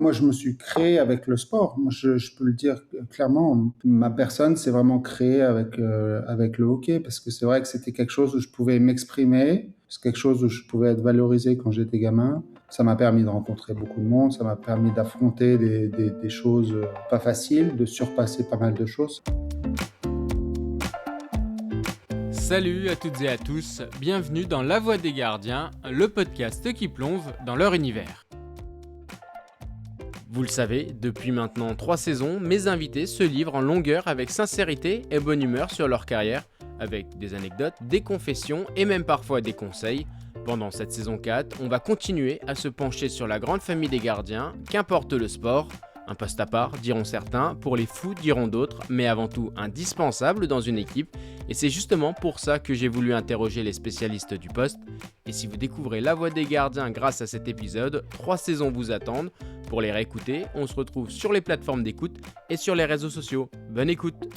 Moi, je me suis créé avec le sport. Moi, je peux le dire clairement. Ma personne s'est vraiment créée avec le hockey parce que c'est vrai que c'était quelque chose où je pouvais m'exprimer. C'est quelque chose où je pouvais être valorisé quand j'étais gamin. Ça m'a permis de rencontrer beaucoup de monde. Ça m'a permis d'affronter des choses pas faciles, de surpasser pas mal de choses. Salut à toutes et à tous, bienvenue dans La Voix des Gardiens, le podcast qui plonge dans leur univers. Vous le savez, depuis maintenant 3 saisons, mes invités se livrent en longueur avec sincérité et bonne humeur sur leur carrière, avec des anecdotes, des confessions et même parfois des conseils. Pendant cette saison 4, on va continuer à se pencher sur la grande famille des gardiens, qu'importe le sport. Un poste à part, diront certains, pour les fous diront d'autres, mais avant tout indispensable dans une équipe. Et c'est justement pour ça que j'ai voulu interroger les spécialistes du poste. Et si vous découvrez La Voix des Gardiens grâce à cet épisode, 3 saisons vous attendent. Pour les réécouter, on se retrouve sur les plateformes d'écoute et sur les réseaux sociaux. Bonne écoute!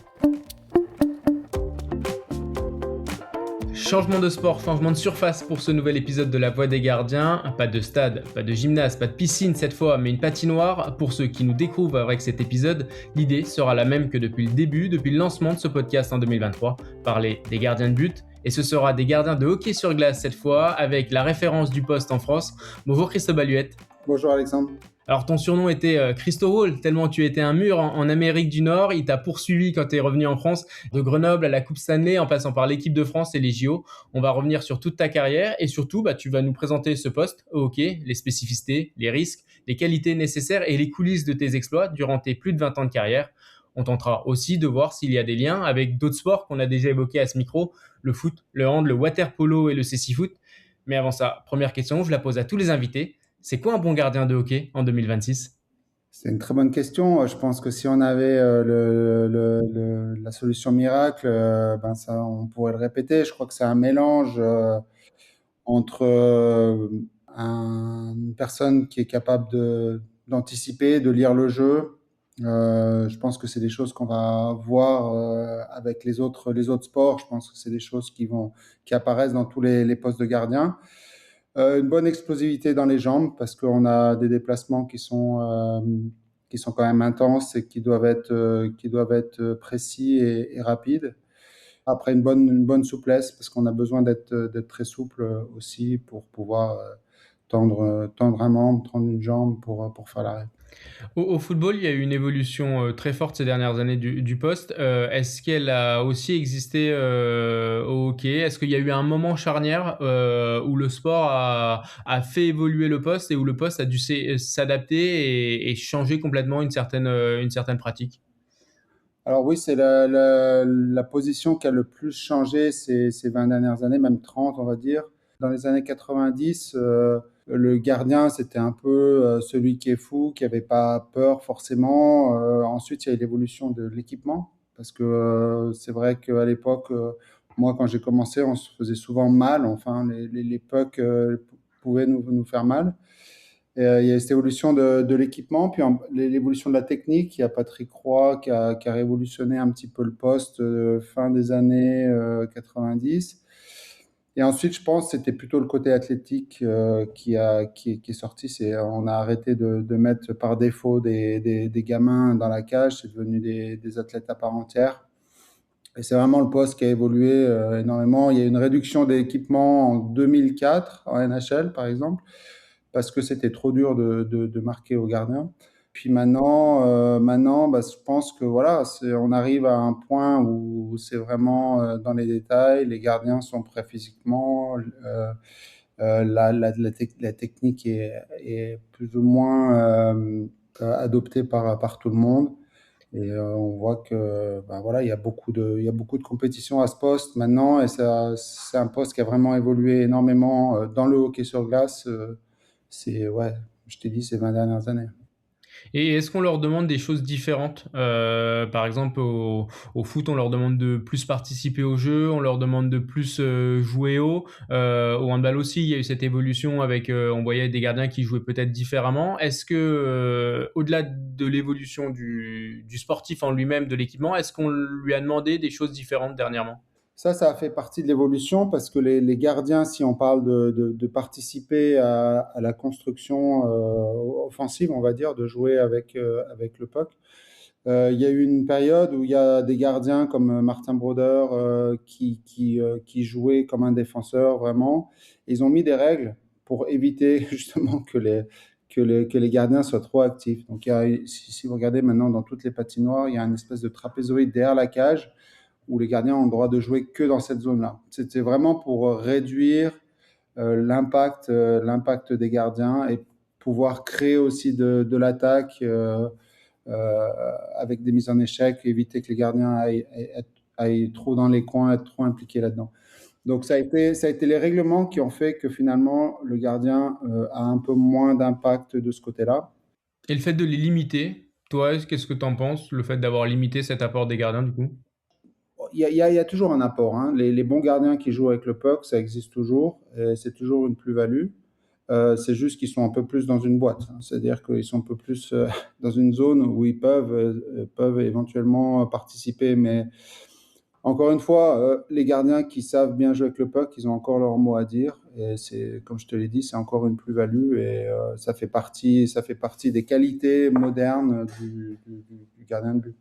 Changement de sport, changement de surface pour ce nouvel épisode de La Voix des Gardiens. Pas de stade, pas de gymnase, pas de piscine cette fois, mais une patinoire. Pour ceux qui nous découvrent avec cet épisode, l'idée sera la même que depuis le début, depuis le lancement de ce podcast en 2023. Parler des gardiens de but. Et ce sera des gardiens de hockey sur glace cette fois, avec la référence du poste en France. Bonjour Christophe Baluette. Bonjour Alexandre. Alors ton surnom était Christo Hall, tellement tu étais un mur en Amérique du Nord. Il t'a poursuivi quand tu es revenu en France, de Grenoble à la Coupe Stanley, en passant par l'équipe de France et les JO. On va revenir sur toute ta carrière et surtout, tu vas nous présenter ce poste au hockey, les spécificités, les risques, les qualités nécessaires et les coulisses de tes exploits durant tes plus de 20 ans de carrière. On tentera aussi de voir s'il y a des liens avec d'autres sports qu'on a déjà évoqués à ce micro, le foot, le hand, le water polo et le cécifoot. Mais avant ça, première question, je la pose à tous les invités. C'est quoi un bon gardien de hockey en 2026? C'est une très bonne question. Je pense que si on avait la solution miracle, ben ça, on pourrait le répéter. Je crois que c'est un mélange entre une personne qui est capable d'anticiper, de lire le jeu. Je pense que c'est des choses qu'on va voir avec les autres sports. Je pense que c'est des choses qui apparaissent dans tous les postes de gardien. Une bonne explosivité dans les jambes parce qu'on a des déplacements qui sont quand même intenses et qui doivent être précis et rapides. Après, une bonne souplesse parce qu'on a besoin d'être très souple aussi pour pouvoir tendre un membre, tendre une jambe pour faire l'arrêt. Au football, il y a eu une évolution très forte ces dernières années du poste. Est-ce qu'elle a aussi existé au hockey? Est-ce qu'il y a eu un moment charnière où le sport a fait évoluer le poste et où le poste a dû s'adapter et changer complètement une certaine pratique? Alors oui, c'est la position qui a le plus changé ces 20 dernières années, même 30, on va dire. Dans les années 90, le gardien, c'était un peu celui qui est fou, qui n'avait pas peur forcément. Ensuite, il y a eu l'évolution de l'équipement, parce que c'est vrai qu'à l'époque, moi, quand j'ai commencé, on se faisait souvent mal. Enfin, les pucks pouvaient nous faire mal. Et, il y a cette évolution de l'équipement, puis l'évolution de la technique. Il y a Patrick Roy qui a révolutionné un petit peu le poste fin des années 90. Et ensuite, je pense que c'était plutôt le côté athlétique qui est sorti. On a arrêté de mettre par défaut des gamins dans la cage. C'est devenu des athlètes à part entière. Et c'est vraiment le poste qui a évolué énormément. Il y a eu une réduction des équipements en 2004 en NHL, par exemple, parce que c'était trop dur de marquer au gardien. Puis maintenant je pense que voilà, on arrive à un point où c'est vraiment dans les détails. Les gardiens sont prêts physiquement. La technique est plus ou moins adoptée par tout le monde. Et on voit que voilà, il y a beaucoup de compétition à ce poste maintenant. Et c'est un poste qui a vraiment évolué énormément dans le hockey sur glace. Ouais, je t'ai dit, ces 20 dernières années. Et est-ce qu'on leur demande des choses différentes? Par exemple, au foot, on leur demande de plus participer au jeu, on leur demande de plus jouer haut. Au handball aussi, il y a eu cette évolution avec, on voyait des gardiens qui jouaient peut-être différemment. Est-ce que, au-delà de l'évolution du sportif en lui-même, de l'équipement, est-ce qu'on lui a demandé des choses différentes dernièrement? Ça a fait partie de l'évolution parce que les gardiens, si on parle de participer à la construction offensive, on va dire, de jouer avec le puck, il y a eu une période où il y a des gardiens comme Martin Brodeur qui jouaient comme un défenseur vraiment. Ils ont mis des règles pour éviter justement que les gardiens soient trop actifs. Donc, si vous regardez maintenant dans toutes les patinoires, il y a une espèce de trapézoïde derrière la cage où les gardiens ont le droit de jouer que dans cette zone-là. C'était vraiment pour réduire l'impact des gardiens et pouvoir créer aussi de l'attaque euh, avec des mises en échec, éviter que les gardiens aillent trop dans les coins, être trop impliqués là-dedans. Donc ça a été les règlements qui ont fait que finalement le gardien a un peu moins d'impact de ce côté-là. Et le fait de les limiter, toi, qu'est-ce que t'en penses, le fait d'avoir limité cet apport des gardiens du coup? Il y a toujours un apport, hein. Les bons gardiens qui jouent avec le puck, ça existe toujours, et c'est toujours une plus-value. C'est juste qu'ils sont un peu plus dans une boîte, hein. C'est-à-dire qu'ils sont un peu plus dans une zone où ils peuvent éventuellement participer. Mais encore une fois, les gardiens qui savent bien jouer avec le puck, ils ont encore leur mot à dire. Et c'est, comme je te l'ai dit, c'est encore une plus-value et ça fait partie des qualités modernes du gardien de but.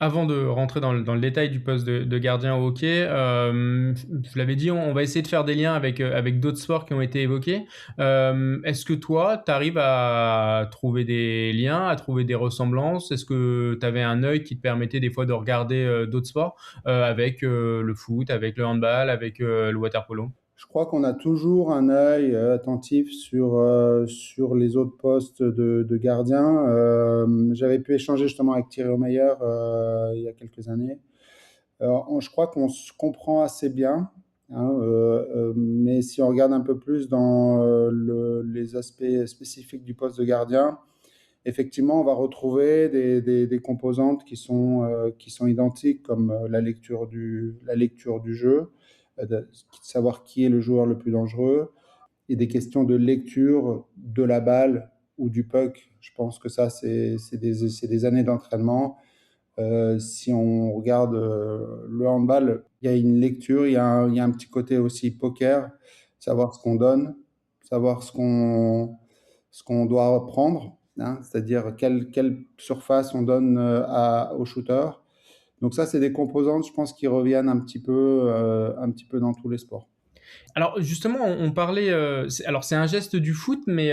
Avant de rentrer dans le détail du poste de gardien au hockey, je l'avais dit, on va essayer de faire des liens avec d'autres sports qui ont été évoqués. Est-ce que toi, tu arrives à trouver des liens, à trouver des ressemblances? Est-ce que tu avais un œil qui te permettait des fois de regarder d'autres sports avec le foot, avec le handball, avec le water-polo? Je crois qu'on a toujours un œil attentif sur les autres postes de gardien. J'avais pu échanger justement avec Thierry Omeyer il y a quelques années. Je crois qu'on se comprend assez bien, hein, mais si on regarde un peu plus dans les aspects spécifiques du poste de gardien, effectivement, on va retrouver des composantes qui sont identiques, comme la lecture du jeu, de savoir qui est le joueur le plus dangereux, et des questions de lecture de la balle ou du puck. Je pense que ça, c'est des années d'entraînement. Si on regarde le handball, il y a une lecture, il y a un petit côté aussi poker, savoir ce qu'on donne, savoir ce qu'on doit prendre, hein, c'est-à-dire quelle surface on donne au shooter. Donc ça, c'est des composantes, je pense, qui reviennent un petit peu dans tous les sports. Alors justement, on parlait. Alors c'est un geste du foot, mais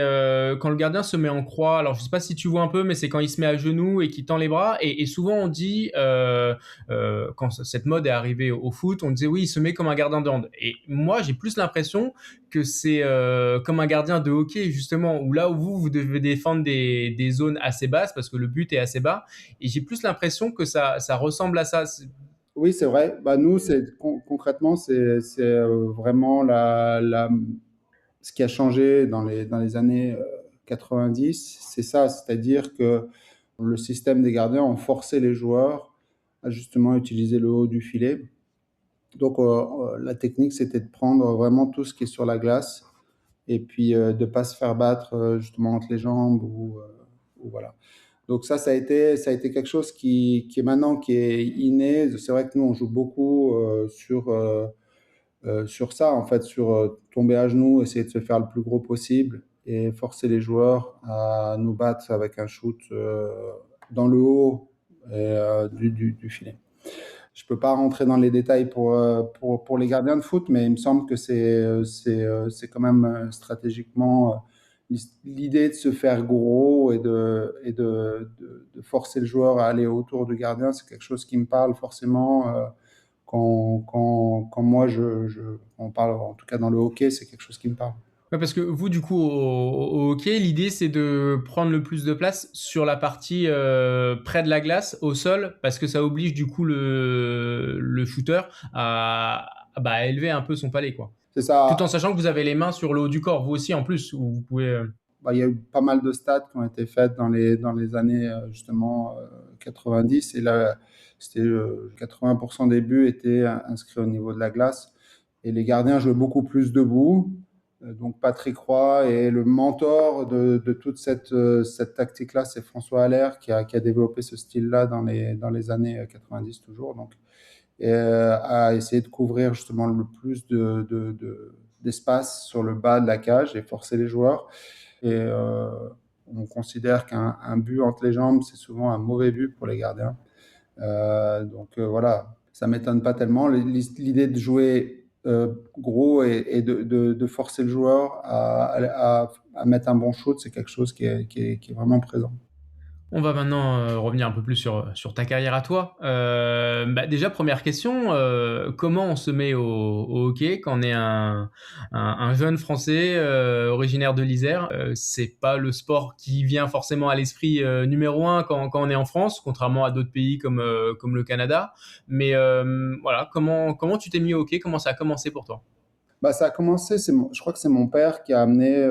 quand le gardien se met en croix, alors je sais pas si tu vois un peu, mais c'est quand il se met à genoux et qu'il tend les bras. Et souvent on dit, quand cette mode est arrivée au foot, on disait oui, il se met comme un gardien de hand. Et moi, j'ai plus l'impression que c'est comme un gardien de hockey justement, où là où vous devez défendre des zones assez basses parce que le but est assez bas. Et j'ai plus l'impression que ça ressemble à ça. Oui, c'est vrai. Bah, nous, concrètement, c'est vraiment ce qui a changé dans les années 90. C'est ça, c'est-à-dire que le système des gardiens ont forcé les joueurs à justement utiliser le haut du filet. Donc, la technique, c'était de prendre vraiment tout ce qui est sur la glace et puis de ne pas se faire battre justement entre les jambes ou voilà. Donc ça a été quelque chose qui est maintenant qui est inné. C'est vrai que nous, on joue beaucoup sur ça, en fait, sur tomber à genoux, essayer de se faire le plus gros possible et forcer les joueurs à nous battre avec un shoot dans le haut du filet. Je ne peux pas rentrer dans les détails pour les gardiens de foot, mais il me semble que c'est quand même stratégiquement l'idée de se faire gros et de forcer le joueur à aller autour du gardien. C'est quelque chose qui me parle forcément quand moi, on parle, en tout cas dans le hockey, c'est quelque chose qui me parle. Ouais, parce que vous, du coup, au hockey, l'idée, c'est de prendre le plus de place sur la partie près de la glace, au sol, parce que ça oblige, du coup, le shooter à élever un peu son palais, quoi. C'est Tout en ça. sachant que vous avez les mains sur le haut du corps, vous aussi, en plus, où vous pouvez... Bah, il y a eu pas mal de stats qui ont été faites dans les années justement 90 et là, c'était 80% des buts étaient inscrits au niveau de la glace et les gardiens jouaient beaucoup plus debout. Donc Patrick Roy et le mentor de toute cette tactique-là, c'est François Allaire qui a développé ce style-là dans les années 90 toujours. Donc et à essayer de couvrir justement le plus d'espace sur le bas de la cage et forcer les joueurs. Et on considère qu'un but entre les jambes, c'est souvent un mauvais but pour les gardiens. Donc voilà, ça m'étonne pas tellement. L'idée de jouer gros et de forcer le joueur à mettre un bon shoot, c'est quelque chose qui est vraiment présent. On va maintenant revenir un peu plus sur ta carrière à toi. Déjà, première question, comment on se met au hockey quand on est un jeune Français originaire de l'Isère? C'est pas le sport qui vient forcément à l'esprit numéro un quand on est en France, contrairement à d'autres pays comme le Canada. Mais voilà, comment tu t'es mis au hockey? Comment ça a commencé pour toi? Bah, ça a commencé, je crois que c'est mon père qui a amené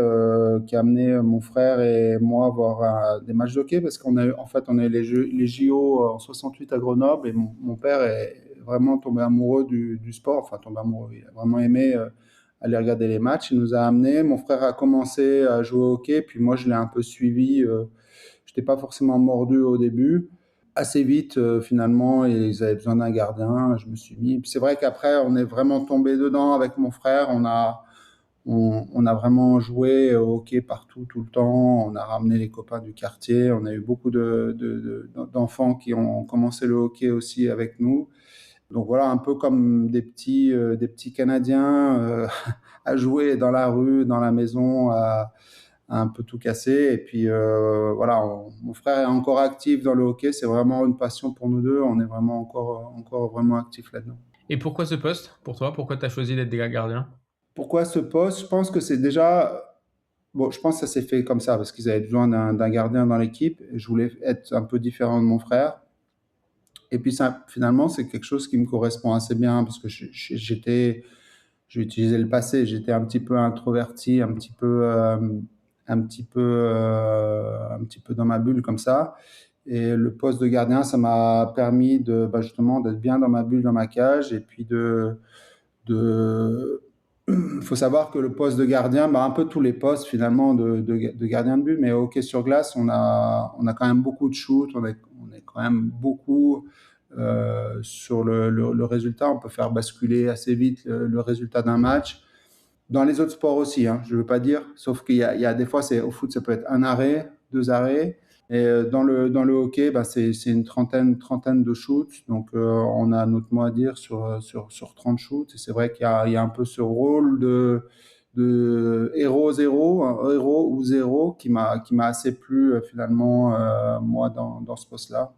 mon frère et moi voir des matchs de hockey parce en fait, on a eu les JO en 68 à Grenoble et mon père est vraiment tombé amoureux du sport, enfin tombé amoureux, il a vraiment aimé aller regarder les matchs. Il nous a amenés, mon frère a commencé à jouer au hockey, puis moi je l'ai un peu suivi. Je n'étais pas forcément mordu au début. Assez vite, finalement, ils avaient besoin d'un gardien. Je me suis mis. Puis c'est vrai qu'après, on est vraiment tombé dedans avec mon frère. On a vraiment joué au hockey partout, tout le temps. On a ramené les copains du quartier. On a eu beaucoup d'enfants qui ont commencé le hockey aussi avec nous. Donc voilà, un peu comme des petits Canadiens à jouer dans la rue, dans la maison, à un peu tout casser. Et puis voilà, mon frère est encore actif dans le hockey. C'est vraiment une passion pour nous deux. On est vraiment encore vraiment actifs là-dedans. Et pourquoi ce poste pour toi? Pourquoi tu as choisi d'être gardien? Pourquoi ce poste? Je pense que c'est déjà. Bon, je pense que ça s'est fait comme ça parce qu'ils avaient besoin d'un gardien dans l'équipe. Je voulais être un peu différent de mon frère. Et puis ça, finalement, c'est quelque chose qui me correspond assez bien parce que j'ai utilisé le passé, j'étais un petit peu introverti, un petit peu dans ma bulle comme ça. Et le poste de gardien, ça m'a permis justement d'être bien dans ma bulle, dans ma cage, et puis de faut savoir que le poste de gardien, un peu tous les postes finalement de gardien de but, mais au hockey sur glace, on a quand même beaucoup de shoots, on est quand même beaucoup sur le résultat. On peut faire basculer assez vite le résultat d'un match. Dans les autres sports aussi, hein, je ne veux pas dire, sauf qu'il y a des fois, au foot, ça peut être un arrêt, deux arrêts. Et dans le hockey, c'est une trentaine de shoots. Donc, on a notre mot à dire sur 30 shoots. Et c'est vrai qu'il y a un peu ce rôle de héros zéro, un héros ou zéro qui m'a assez plu finalement, moi, dans ce poste-là.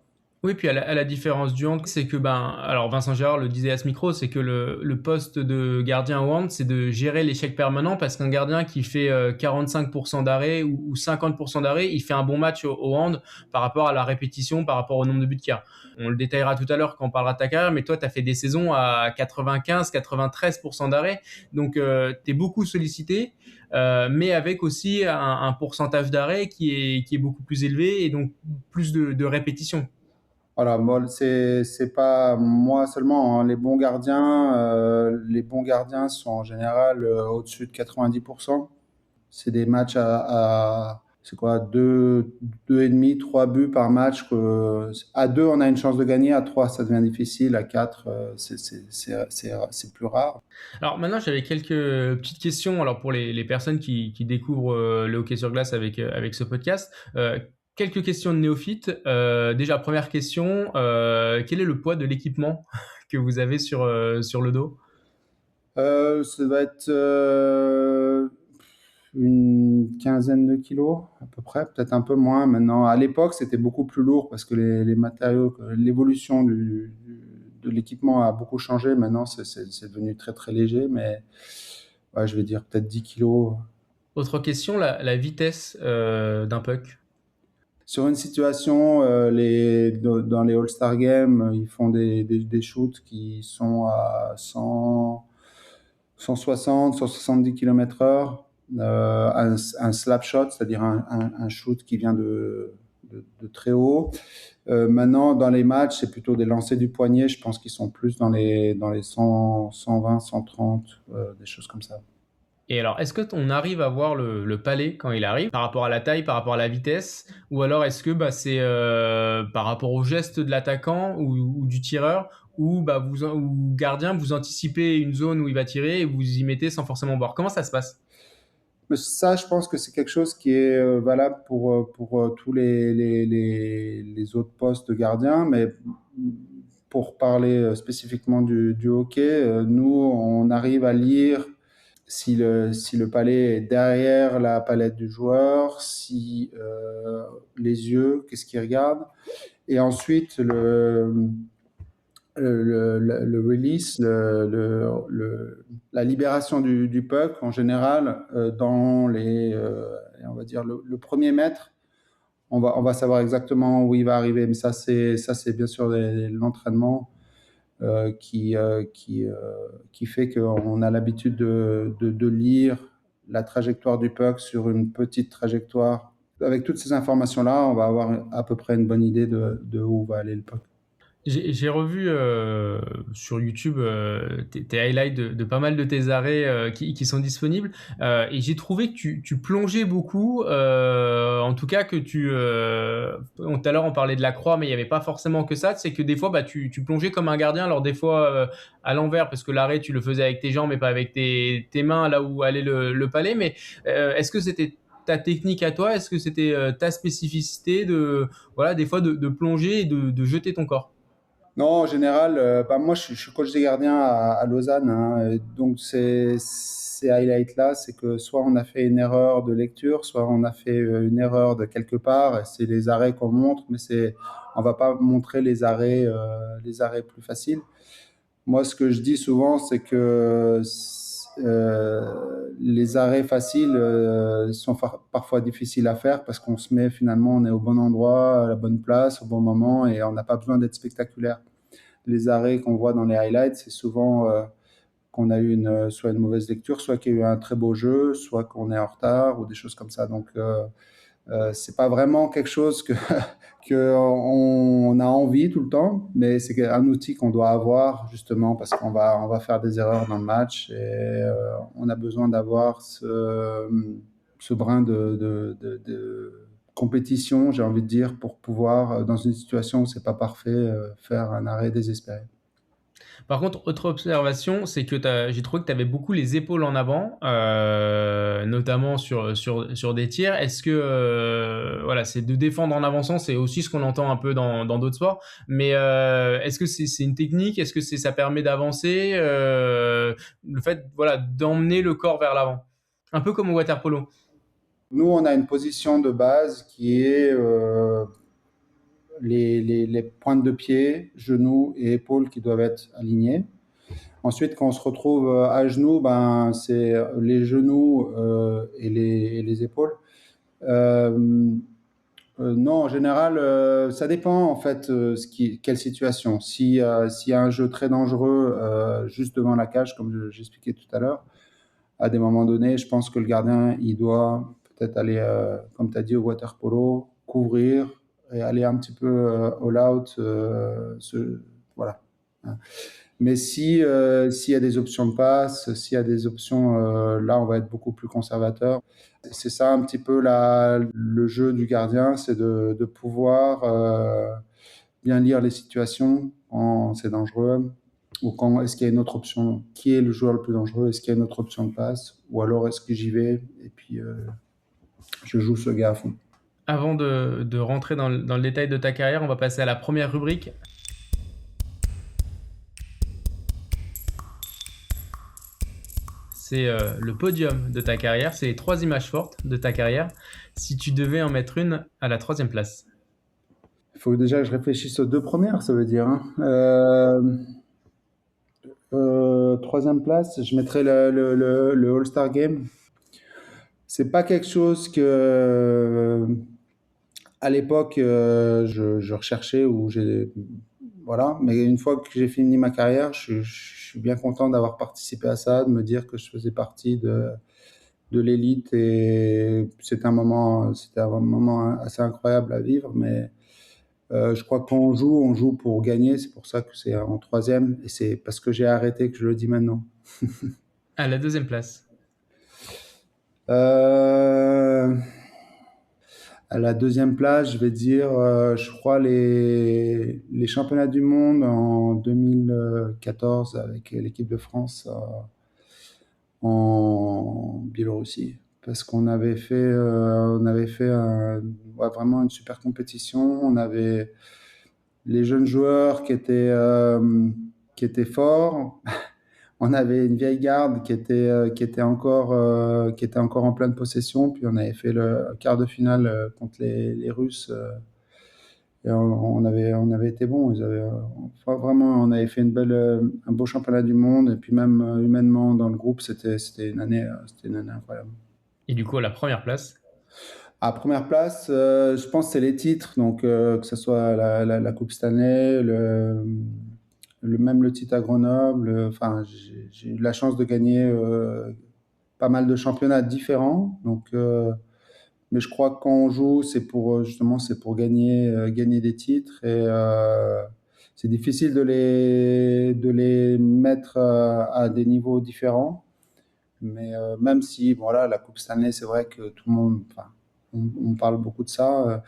Oui, puis à la différence du hand, c'est que, alors Vincent Gérard le disait à ce micro, c'est que le poste de gardien au hand, c'est de gérer l'échec permanent parce qu'un gardien qui fait 45% d'arrêt ou 50% d'arrêt, il fait un bon match au hand par rapport à la répétition, par rapport au nombre de buts qu'il y a. On le détaillera tout à l'heure quand on parlera de ta carrière, mais toi, tu as fait des saisons à 95-93% d'arrêt, donc tu es beaucoup sollicité. Mais avec aussi un pourcentage d'arrêt qui est beaucoup plus élevé et donc plus de répétitions. Voilà, moi, c'est pas moi seulement, hein. Les bons gardiens sont en général au-dessus de 90%. C'est des matchs c'est quoi, deux et demi, trois buts par match. À deux, on a une chance de gagner. À trois, ça devient difficile. À quatre, c'est plus rare. Alors maintenant, j'avais quelques petites questions alors pour les personnes qui découvrent le hockey sur glace avec ce podcast. Quelques questions de néophytes. Déjà, première question, quel est le poids de l'équipement que vous avez sur le dos? Ça va être une quinzaine de kilos à peu près, peut-être un peu moins maintenant. À l'époque, c'était beaucoup plus lourd parce que les matériaux, l'évolution de l'équipement a beaucoup changé. Maintenant, c'est devenu très très léger, mais ouais, je vais dire peut-être 10 kilos. Autre question, la vitesse d'un puck. Sur une situation, dans les All-Star Games, ils font des shoots qui sont à 160, 170 km/h. Un slap shot, c'est-à-dire un shoot qui vient de très haut. Maintenant, dans les matchs, c'est plutôt des lancers du poignet. Je pense qu'ils sont plus dans les 100, 120, 130, des choses comme ça. Et alors, est-ce qu'on arrive à voir le palais quand il arrive, par rapport à la taille, par rapport à la vitesse, ou alors est-ce que c'est par rapport au geste de l'attaquant ou du tireur, ou bah, ou gardien, vous anticipez une zone où il va tirer et vous y mettez sans forcément voir? Comment ça se passe? Mais ça, je pense que c'est quelque chose qui est valable pour tous les autres postes de gardien, mais pour parler spécifiquement du hockey, nous, on arrive à lire si le palais est derrière la palette du joueur, si les yeux, qu'est-ce qu'ils regardent, et ensuite le release, la libération du puck en général dans on va dire le premier mètre, on va savoir exactement où il va arriver. Mais ça c'est bien sûr l'entraînement qui fait qu'on a l'habitude de lire la trajectoire du puck sur une petite trajectoire. Avec toutes ces informations-là, on va avoir à peu près une bonne idée de où va aller le puck. J'ai revu sur YouTube tes highlights de pas mal de tes arrêts qui sont disponibles et j'ai trouvé que tu plongeais beaucoup, en tout cas que tout à l'heure on parlait de la croix mais il n'y avait pas forcément que ça, c'est que des fois bah, tu plongeais comme un gardien, alors des fois à l'envers parce que l'arrêt tu le faisais avec tes jambes et pas avec tes mains là où allait le palais, mais est-ce que c'était ta technique à toi, est-ce que c'était ta spécificité de, voilà, des fois de plonger et de jeter ton corps? Non, en général, bah, moi je suis coach des gardiens à Lausanne, hein, et donc ces highlights-là, c'est que soit on a fait une erreur de lecture, soit on a fait une erreur de quelque part, et c'est les arrêts qu'on montre, mais on va pas montrer les arrêts plus faciles. Moi, ce que je dis souvent, c'est que les arrêts faciles sont parfois difficiles à faire parce qu'on se met finalement, on est au bon endroit, à la bonne place, au bon moment et on n'a pas besoin d'être spectaculaire. Les arrêts qu'on voit dans les highlights, c'est souvent qu'on a eu soit une mauvaise lecture, soit qu'il y a eu un très beau jeu, soit qu'on est en retard ou des choses comme ça. Donc, c'est pas vraiment quelque chose que on a envie tout le temps, mais c'est un outil qu'on doit avoir justement parce on va faire des erreurs dans le match et on a besoin d'avoir ce brin de compétition, j'ai envie de dire, pour pouvoir, dans une situation où c'est pas parfait, faire un arrêt désespéré. Par contre, autre observation, c'est que j'ai trouvé que tu avais beaucoup les épaules en avant, notamment sur des tirs. Est-ce que, voilà, c'est de défendre en avançant, c'est aussi ce qu'on entend un peu dans d'autres sports, mais est-ce que c'est une technique? Est-ce que ça permet d'avancer? Le fait, voilà, d'emmener le corps vers l'avant. Un peu comme au water polo. Nous, on a une position de base qui est les pointes de pied, genoux et épaules qui doivent être alignées. Ensuite, quand on se retrouve à genoux, ben, c'est les genoux et les épaules. Euh, non, en général, ça dépend en fait quelle situation. S'il y a un jeu très dangereux juste devant la cage, comme j'expliquais tout à l'heure, à des moments donnés, je pense que le gardien, il doit peut-être aller, comme tu as dit, au water polo, couvrir et aller un petit peu all out. Voilà. Mais s'il y a des options de passe, s'il y a des options, là, on va être beaucoup plus conservateur. C'est ça un petit peu le jeu du gardien, c'est de pouvoir bien lire les situations quand c'est dangereux ou quand est-ce qu'il y a une autre option. Qui est le joueur le plus dangereux? Est-ce qu'il y a une autre option de passe? Ou alors est-ce que j'y vais et puis je joue ce gars à fond? Avant de rentrer dans le détail de ta carrière, on va passer à la première rubrique. C'est le podium de ta carrière, c'est les 3 images fortes de ta carrière. Si tu devais en mettre une à la 3e place. Il faut déjà que je réfléchisse aux deux premières, ça veut dire, hein. Troisième place, je mettrais le All-Star Game. C'est pas quelque chose que, à l'époque, je recherchais ou voilà. Mais une fois que j'ai fini ma carrière, je suis bien content d'avoir participé à ça, de me dire que je faisais partie de l'élite et c'était un moment assez incroyable à vivre. Mais je crois que quand on joue pour gagner. C'est pour ça que c'est en troisième et c'est parce que j'ai arrêté que je le dis maintenant. À la 2e place. Euh, À la deuxième place, je vais dire, je crois, les championnats du monde en 2014 avec l'équipe de France en Biélorussie. Parce on avait fait ouais, vraiment une super compétition. On avait les jeunes joueurs qui étaient forts. On avait une vieille garde qui était encore en pleine possession. Puis on avait fait le quart de finale contre les Russes. Et on avait été bons. Enfin, vraiment, on avait fait un beau championnat du monde. Et puis même humainement dans le groupe, c'était une année incroyable. Et du coup, à la première place. À première place, je pense que c'est les titres, donc que ce soit la Coupe Stanley, même le titre à Grenoble. Enfin, j'ai eu la chance de gagner pas mal de championnats différents. Mais je crois que quand on joue, c'est pour justement c'est pour gagner des titres et c'est difficile de les mettre à des niveaux différents. Mais même si, voilà, la Coupe Stanley, c'est vrai que tout le monde, enfin, on parle beaucoup de ça.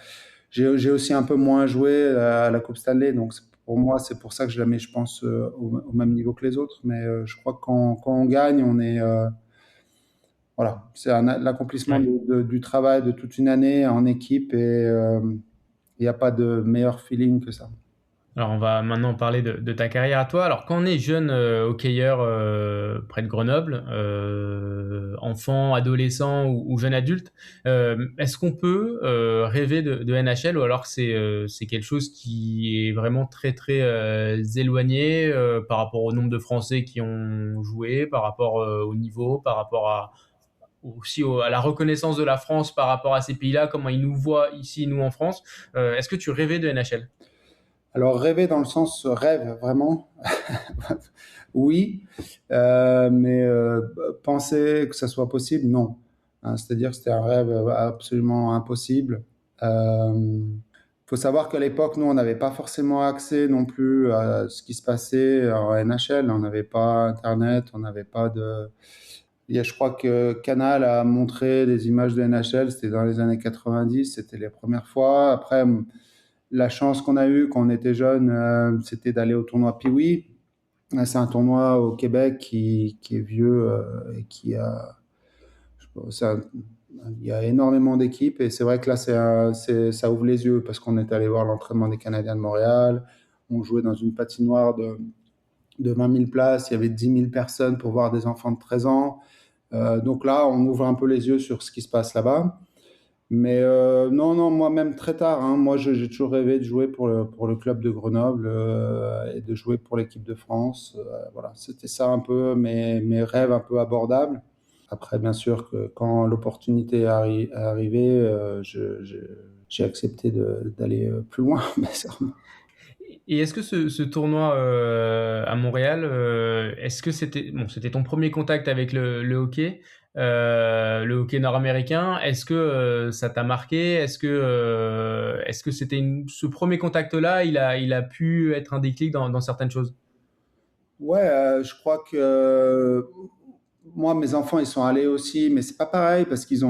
J'ai aussi un peu moins joué à la Coupe Stanley, donc pour moi, c'est pour ça que je la mets, je pense, au même niveau que les autres. Mais je crois que quand on gagne, voilà, c'est l'accomplissement Ouais. du travail de toute une année en équipe et il n'y a pas de meilleur feeling que ça. Alors, on va maintenant parler de ta carrière à toi. Alors, quand on est jeune hockeyeur près de Grenoble, enfant, adolescent ou jeune adulte, est-ce qu'on peut rêver de NHL ou alors c'est quelque chose qui est vraiment très, très éloigné par rapport au nombre de Français qui ont joué, par rapport au niveau, par rapport à la reconnaissance de la France par rapport à ces pays-là, comment ils nous voient ici, nous en France. Est-ce que tu rêvais de NHL? Alors rêver dans le sens rêve, vraiment, oui, mais penser que ça soit possible, non. Hein, c'est-à-dire que c'était un rêve absolument impossible. Faut savoir qu'à l'époque, nous, on n'avait pas forcément accès non plus à ce qui se passait en NHL. On n'avait pas Internet, on n'avait pas de... Je crois que Canal a montré des images de NHL, c'était dans les années 90, c'était les premières fois. Après, la chance qu'on a eue quand on était jeune, c'était d'aller au tournoi Piwi. C'est un tournoi au Québec qui est vieux et qui a, je sais pas, il y a énormément d'équipes et c'est vrai que là, ça ouvre les yeux parce qu'on est allé voir l'entraînement des Canadiens de Montréal. On jouait dans une patinoire de 20 000 places. Il y avait 10 000 personnes pour voir des enfants de 13 ans. Donc là, on ouvre un peu les yeux sur ce qui se passe là-bas. Mais non, non, moi-même très tard, hein, moi j'ai toujours rêvé de jouer pour le club de Grenoble et de jouer pour l'équipe de France. Voilà, c'était ça un peu mes rêves un peu abordables. Après, bien sûr, que quand l'opportunité est arrivée, j'ai accepté d'aller plus loin, bien sûr. Et est-ce que ce tournoi à Montréal, est-ce que c'était ton premier contact avec le hockey nord-américain? Est-ce que ça t'a marqué? Est-ce que ce premier contact-là, il a pu être un déclic dans certaines choses? Ouais, je crois que moi, mes enfants, ils sont allés aussi, mais c'est pas pareil parce ils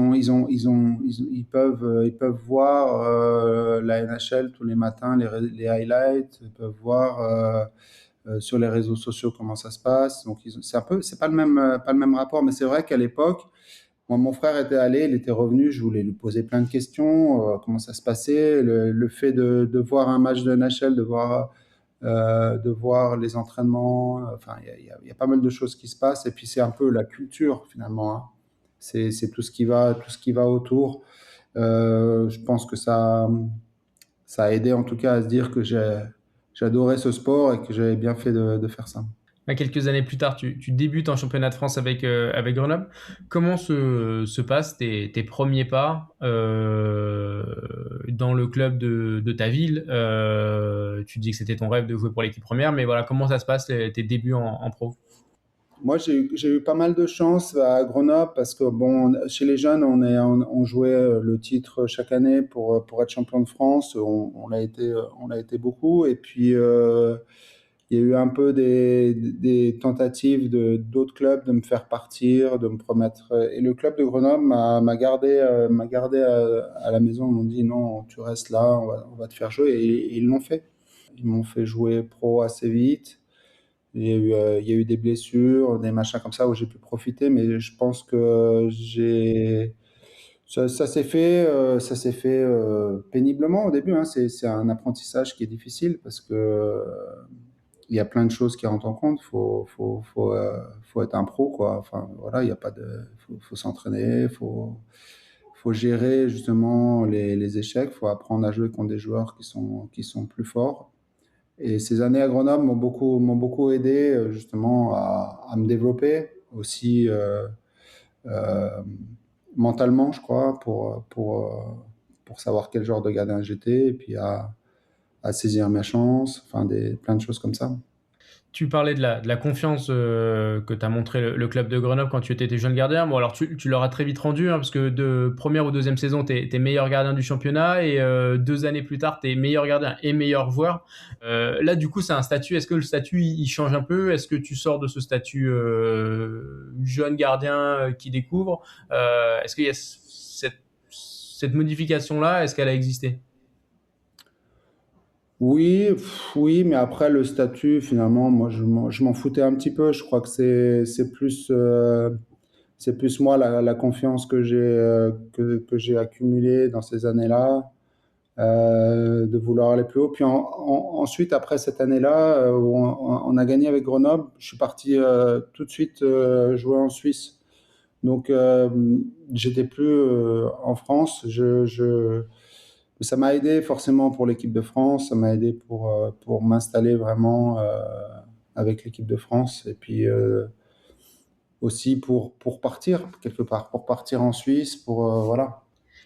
peuvent voir la NHL tous les matins, les highlights, ils peuvent voir sur les réseaux sociaux comment ça se passe. Donc, c'est pas le même rapport, mais c'est vrai qu'à l'époque, moi, mon frère était allé, il était revenu, je voulais lui poser plein de questions, comment ça se passait, le fait de voir un match de NHL, de voir les entraînements. Enfin, il y a pas mal de choses qui se passent. Et puis, c'est un peu la culture, finalement. Hein. C'est tout ce qui va autour. Je pense que ça a aidé, en tout cas, à se dire que j'adorais ce sport et que j'avais bien fait de faire ça. Quelques années plus tard, tu débutes en championnat de France avec Grenoble. Comment se passent tes premiers pas dans le club de ta ville? Tu dis que c'était ton rêve de jouer pour l'équipe première, mais voilà, comment ça se passe tes débuts en pro? Moi, j'ai eu pas mal de chance à Grenoble parce que, bon, chez les jeunes, on jouait le titre chaque année pour être champion de France. On l'a été beaucoup. Et puis, il y a eu un peu des tentatives d'autres clubs de me faire partir, de me promettre. Et le club de Grenoble m'a gardé à la maison. Ils m'ont dit non, tu restes là, on va te faire jouer. Et ils l'ont fait. Ils m'ont fait jouer pro assez vite. Il y a eu des blessures, des machins comme ça où j'ai pu profiter, mais je pense que ça s'est fait péniblement au début, hein. C'est un apprentissage qui est difficile parce que il y a plein de choses qui rentrent en compte. Faut être un pro, quoi. Enfin, voilà, il y a pas de, faut s'entraîner, faut gérer justement les échecs, faut apprendre à jouer contre des joueurs qui sont plus forts. Et ces années à Grenoble m'ont beaucoup aidé justement à me développer aussi euh, mentalement, je crois, pour savoir quel genre de gardien j'étais et puis à saisir mes chances, enfin plein de choses comme ça. Tu parlais de la confiance que t'a montré le club de Grenoble quand tu étais jeune gardien. Bon, alors tu leur as très vite rendu, hein, parce que de première ou deuxième saison, t'es meilleur gardien du championnat et 2 années plus tard, t'es meilleur gardien et meilleur joueur. Là, du coup, c'est un statut. Est-ce que le statut il change un peu? Est-ce que tu sors de ce statut jeune gardien qui découvre? Est-ce qu'il y a cette modification-là? Est-ce qu'elle a existé? Oui, oui, mais après le statut, finalement, moi je m'en foutais un petit peu. Je crois que c'est plus moi la confiance que j'ai accumulée dans ces années-là, de vouloir aller plus haut. Puis ensuite, après cette année-là, où on a gagné avec Grenoble, je suis parti tout de suite jouer en Suisse. Donc, j'étais plus en France. Ça m'a aidé forcément pour l'équipe de France. Ça m'a aidé pour m'installer vraiment avec l'équipe de France. Et puis aussi pour partir quelque part, pour partir en Suisse, voilà.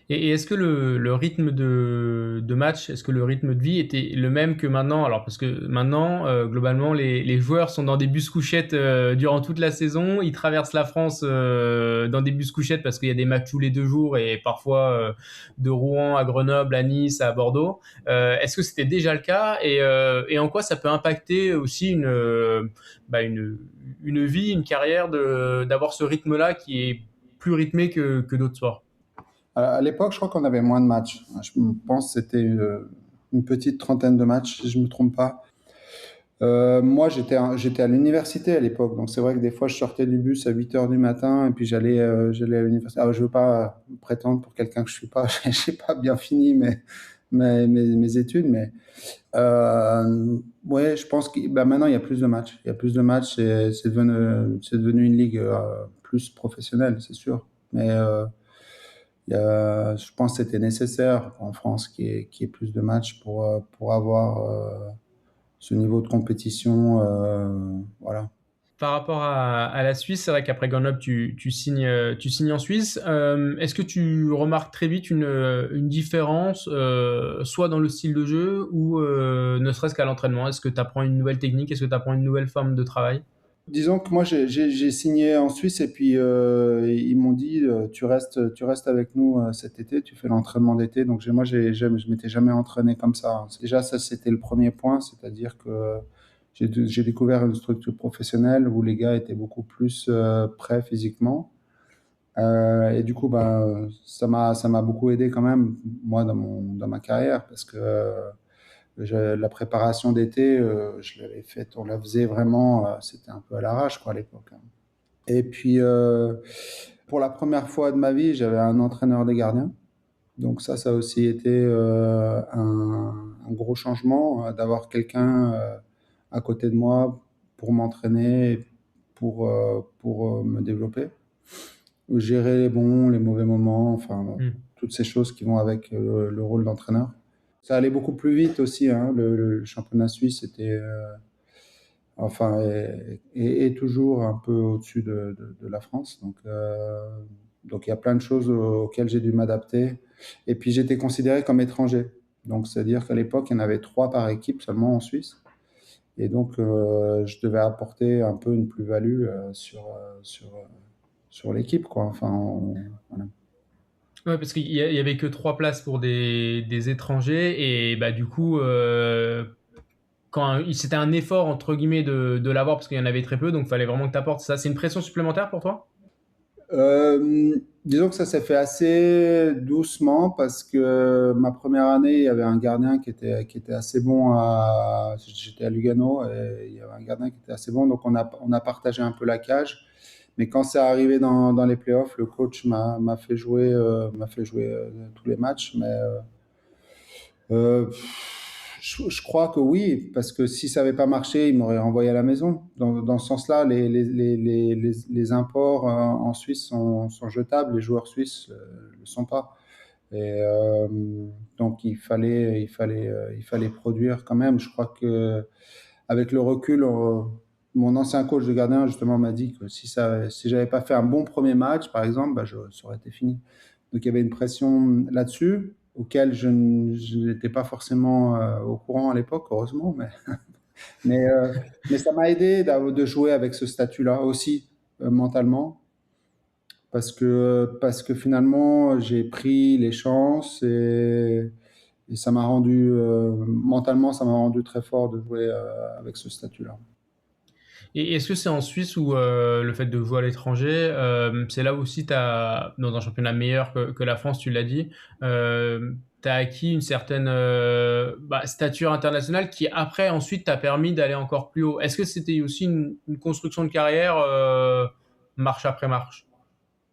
Et est-ce que le rythme de match, est-ce que le rythme de vie était le même que maintenant? Alors, parce que maintenant, globalement, les joueurs sont dans des bus couchettes durant toute la saison. Ils traversent la France dans des bus couchettes parce qu'il y a des matchs tous les 2 jours et parfois de Rouen à Grenoble, à Nice, à Bordeaux. Est-ce que c'était déjà le cas? Et en quoi ça peut impacter aussi une vie, une carrière d'avoir ce rythme-là qui est plus rythmé que d'autres sports? À l'époque, je crois qu'on avait moins de matchs. Je pense que c'était une petite trentaine de matchs, si je ne me trompe pas. Moi, j'étais à l'université à l'époque, donc c'est vrai que des fois, je sortais du bus à 8 heures du matin et puis j'allais à l'université. Alors, je ne veux pas prétendre pour quelqu'un que je ne suis pas, je n'ai pas bien fini mes études, mais ouais, je pense que bah, maintenant, il y a plus de matchs. Il y a plus de matchs et c'est devenu une ligue plus professionnelle, c'est sûr. Mais je pense que c'était nécessaire en France qu'il y ait plus de matchs pour avoir ce niveau de compétition. Voilà. Par rapport à la Suisse, c'est vrai qu'après Grenoble, tu signes en Suisse. Est-ce que tu remarques très vite une différence, soit dans le style de jeu ou ne serait-ce qu'à l'entraînement? Est-ce que tu apprends une nouvelle technique? Est-ce que tu apprends une nouvelle forme de travail? Disons que moi, j'ai signé en Suisse et puis ils m'ont dit tu restes avec nous cet été, tu fais l'entraînement d'été. Donc je m'étais jamais entraîné comme ça, hein. Déjà, ça, c'était le premier point, c'est-à-dire que j'ai découvert une structure professionnelle où les gars étaient beaucoup plus prêts physiquement. Et du coup, bah, ça m'a beaucoup aidé quand même, moi, dans ma carrière, parce que la préparation d'été, je l'avais faite, on la faisait vraiment, c'était un peu à l'arrache, quoi, à l'époque, hein. Et puis, pour la première fois de ma vie, j'avais un entraîneur des gardiens. Donc ça a aussi été un gros changement, d'avoir quelqu'un à côté de moi pour m'entraîner, pour me développer, gérer les bons, les mauvais moments, enfin, Hmm. toutes ces choses qui vont avec le rôle d'entraîneur. Ça allait beaucoup plus vite aussi, hein. Le championnat suisse était, enfin, est toujours un peu au-dessus de la France. Donc il y a plein de choses auxquelles j'ai dû m'adapter. Et puis j'étais considéré comme étranger. Donc c'est-à-dire qu'à l'époque, il y en avait 3 par équipe seulement en Suisse. Et donc je devais apporter un peu une plus-value sur l'équipe, quoi. Enfin, voilà. Ouais, parce qu'il y avait que 3 places pour des étrangers et bah du coup, c'était un effort entre guillemets de l'avoir parce qu'il y en avait très peu, donc il fallait vraiment que tu apportes ça. C'est une pression supplémentaire pour toi? Disons que ça s'est fait assez doucement parce que ma première année, il y avait un gardien qui était assez bon j'étais à Lugano et il y avait un gardien qui était assez bon, donc on a partagé un peu la cage. Mais quand c'est arrivé dans les playoffs, le coach m'a fait jouer tous les matchs. Mais euh, je crois que oui, parce que si ça n'avait pas marché, il m'aurait renvoyé à la maison. Dans ce sens-là, les imports en Suisse sont jetables, les joueurs suisses ne le sont pas. Et donc il fallait produire quand même. Je crois que avec le recul, mon ancien coach de gardien justement m'a dit que si j'avais pas fait un bon premier match, par exemple, bah, ça aurait été fini. Donc il y avait une pression là-dessus auquel je n'étais pas forcément au courant à l'époque, heureusement, mais, euh, mais ça m'a aidé de jouer avec ce statut-là aussi mentalement parce que finalement j'ai pris les chances et ça m'a rendu mentalement ça m'a rendu très fort de jouer avec ce statut-là. Et est-ce que c'est en Suisse où le fait de jouer à l'étranger, c'est là aussi dans un championnat meilleur que la France, tu l'as dit, tu as acquis une certaine stature internationale qui après ensuite t'a permis d'aller encore plus haut. Est-ce que c'était aussi une construction de carrière marche après marche?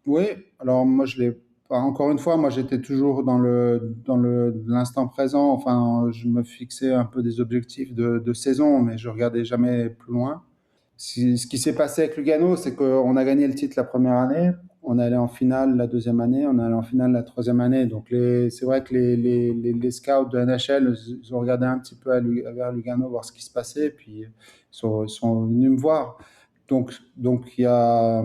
Oui, alors moi je l'ai encore une fois, moi j'étais toujours dans l'instant présent. Enfin, je me fixais un peu des objectifs de saison, mais je regardais jamais plus loin. Ce qui s'est passé avec Lugano, c'est qu'on a gagné le titre la première année, on est allé en finale la deuxième année, on est allé en finale la troisième année. Donc c'est vrai que les scouts de NHL, ils ont regardé un petit peu vers Lugano voir ce qui se passait, puis ils sont venus me voir. Donc il y a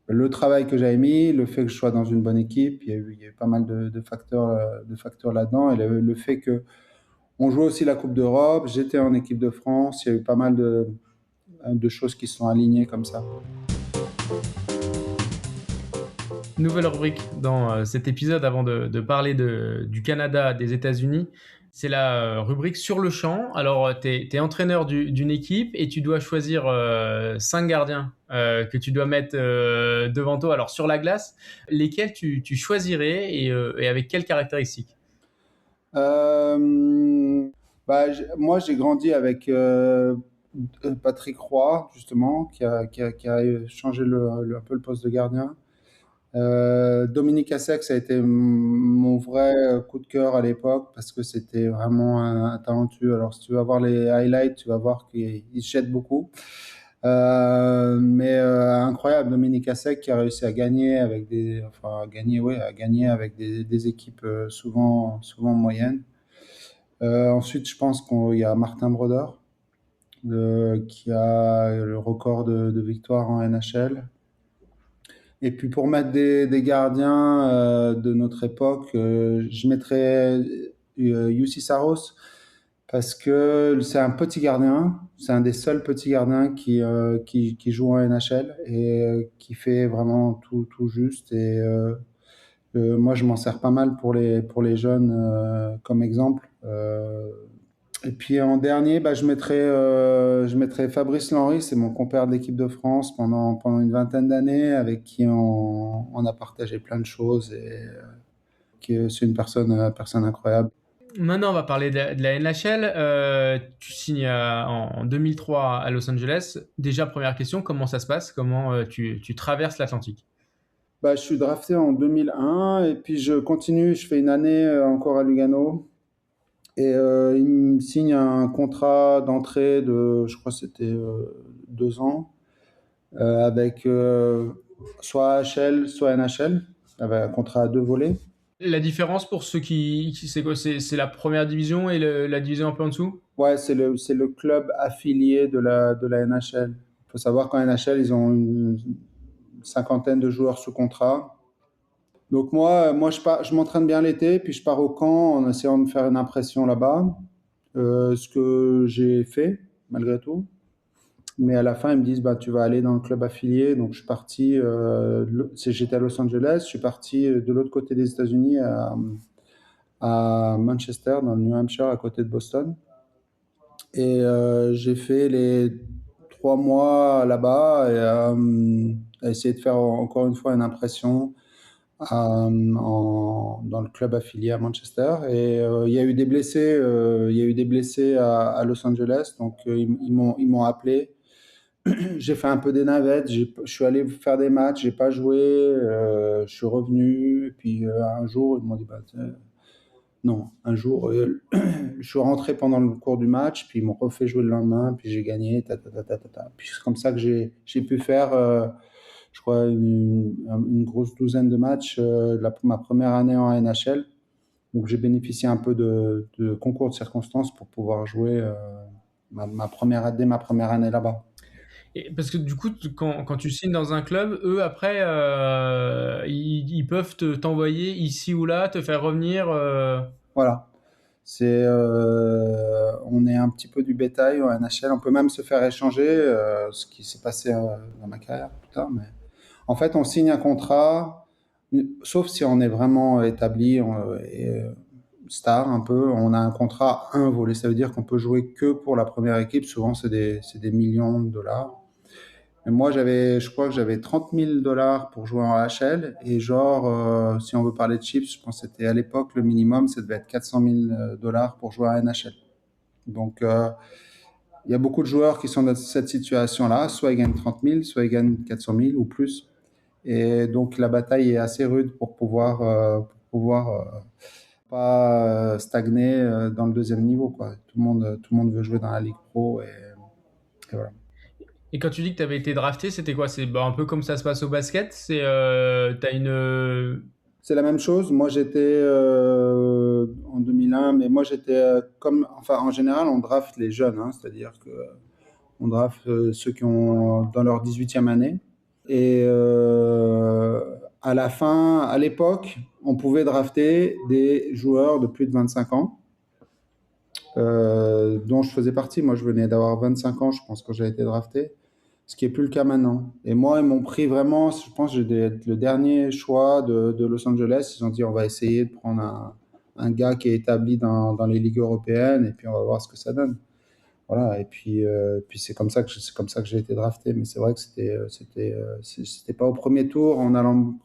le travail que j'avais mis, le fait que je sois dans une bonne équipe, il y a eu pas mal de facteurs là-dedans, et le fait que on jouait aussi la Coupe d'Europe, j'étais en équipe de France, il y a eu pas mal de choses qui se sont alignées comme ça. Nouvelle rubrique dans cet épisode avant de parler du Canada, des États-Unis. C'est la rubrique sur le champ. Alors, tu es entraîneur d'une équipe et tu dois choisir 5 gardiens que tu dois mettre devant toi. Alors, sur la glace, lesquels tu choisirais et avec quelles caractéristiques? Euh, Moi, j'ai grandi avec Patrick Roy, justement, qui a changé un peu le poste de gardien. Dominique Assec, ça a été mon vrai coup de cœur à l'époque parce que c'était vraiment un talentueux. Alors, si tu vas voir les highlights, tu vas voir qu'il se jette beaucoup. Incroyable, Dominique Assec qui a réussi à gagner à gagner avec des équipes souvent moyennes. Ensuite, je pense qu'il y a Martin Brodeur qui a le record de victoires en NHL. Et puis pour mettre des gardiens de notre époque, je mettrais Jussi Saros parce que c'est un petit gardien, c'est un des seuls petits gardiens qui joue en NHL et qui fait vraiment tout juste. Et moi, je m'en sers pas mal pour les jeunes comme exemple. Et puis en dernier, je mettrais Fabrice Lenry, c'est mon compère de l'équipe de France pendant une vingtaine d'années, avec qui on a partagé plein de choses et c'est une personne incroyable. Maintenant, on va parler de la NHL. Tu signes en 2003 à Los Angeles. Déjà, première question, comment ça se passe? Comment tu traverses l'Atlantique? Je suis drafté en 2001 et puis je continue, je fais une année encore à Lugano et il me signe un contrat d'entrée je crois que c'était 2 ans, avec soit AHL, soit NHL, avec un contrat à deux volets. La différence pour ceux c'est quoi? C'est la première division et la division un peu en dessous? Ouais, c'est le club affilié de la NHL. Il faut savoir qu'en NHL, ils ont une cinquantaine de joueurs sous contrat. Donc moi je m'entraîne bien l'été, puis je pars au camp en essayant de faire une impression là-bas, ce que j'ai fait malgré tout. Mais à la fin, ils me disent, bah, tu vas aller dans le club affilié. Donc, je suis parti, j'étais à Los Angeles, je suis parti de l'autre côté des États-Unis à Manchester, dans le New Hampshire, à côté de Boston. Et j'ai fait les 3 mois là-bas et à essayer de faire encore une fois une impression dans le club affilié à Manchester. Et il y a eu des blessés, il y a eu des blessés à Los Angeles, donc ils m'ont appelé. J'ai fait un peu des navettes, je suis allé faire des matchs, j'ai pas joué, je suis revenu, et puis un jour, ils m'ont dit, bah, non, un jour, je suis rentré pendant le cours du match, puis ils m'ont refait jouer le lendemain, puis j'ai gagné, ta, ta, ta, ta, ta, ta. Puis c'est comme ça que j'ai pu faire, je crois, une grosse douzaine de matchs ma première année en NHL. Donc j'ai bénéficié un peu de concours de circonstances pour pouvoir jouer dès ma première année là-bas. Et parce que du coup, quand tu signes dans un club, eux, après, ils peuvent t'envoyer ici ou là, te faire revenir. Voilà. On est un petit peu du bétail en NHL. On peut même se faire échanger, ce qui s'est passé dans ma carrière plus tard. Mais en fait, on signe un contrat, sauf si on est vraiment établi et star un peu. On a un contrat à un volet. Ça veut dire qu'on peut jouer que pour la première équipe. Souvent, c'est des millions de dollars. Et moi, je crois que j'avais 30 000 $ pour jouer en HL. Et genre, si on veut parler de chips, je pense que c'était à l'époque le minimum, ça devait être 400 000 $ pour jouer à NHL. Donc, il y a beaucoup de joueurs qui sont dans cette situation-là. Soit ils gagnent 30 000, soit ils gagnent 400 000 ou plus. Et donc, la bataille est assez rude pour pouvoir pas stagner dans le deuxième niveau, quoi. Tout le monde veut jouer dans la Ligue Pro et voilà. Et quand tu dis que tu avais été drafté, c'était quoi? C'est bah, un peu comme ça se passe au basket. T'as une. C'est la même chose. Moi, j'étais en 2001, mais moi, j'étais enfin, en général, on draft les jeunes, hein, c'est-à-dire que on draft ceux qui ont dans leur 18e année. Et à la fin, à l'époque, on pouvait drafter des joueurs de plus de 25 ans, dont je faisais partie. Moi, je venais d'avoir 25 ans, je pense, quand j'ai été drafté, ce qui est plus le cas maintenant. Et moi, ils m'ont pris vraiment, je pense, que j'ai le dernier choix de Los Angeles. Ils ont dit, on va essayer de prendre un gars qui est établi dans les ligues européennes, et puis on va voir ce que ça donne. Voilà. Et puis c'est comme ça que j'ai été drafté. Mais c'est vrai que c'était pas au premier tour en allant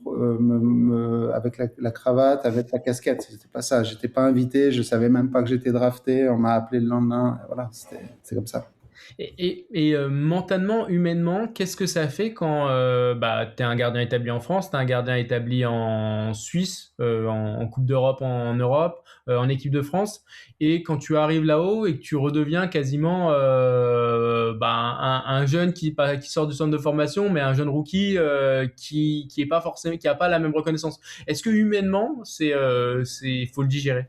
avec la cravate, avec la casquette. C'était pas ça. J'étais pas invité. Je savais même pas que j'étais drafté. On m'a appelé le lendemain. Et voilà. C'est comme ça. Mentalement, humainement, qu'est-ce que ça fait quand bah, tu es un gardien établi en France, tu es un gardien établi en Suisse, en Coupe d'Europe en Europe, en équipe de France, et quand tu arrives là-haut et que tu redeviens quasiment bah, un jeune qui sort du centre de formation, mais un jeune rookie qui est pas forcément, qui a pas la même reconnaissance. Est-ce que humainement, faut le digérer?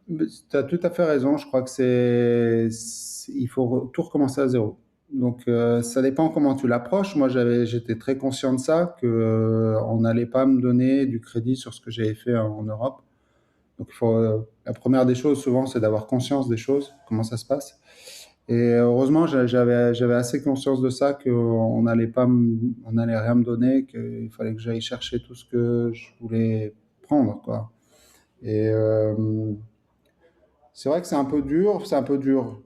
Tu as tout à fait raison. Je crois que il faut tout recommencer à zéro. Donc, ça dépend comment tu l'approches. Moi, j'étais très conscient de ça, que on n'allait pas me donner du crédit sur ce que j'avais fait en Europe. Donc, la première des choses, souvent, c'est d'avoir conscience des choses, comment ça se passe. Et heureusement, j'avais assez conscience de ça, on n'allait rien me donner, qu'il fallait que j'aille chercher tout ce que je voulais prendre, quoi. Et c'est vrai que c'est un peu dur, c'est un peu dur.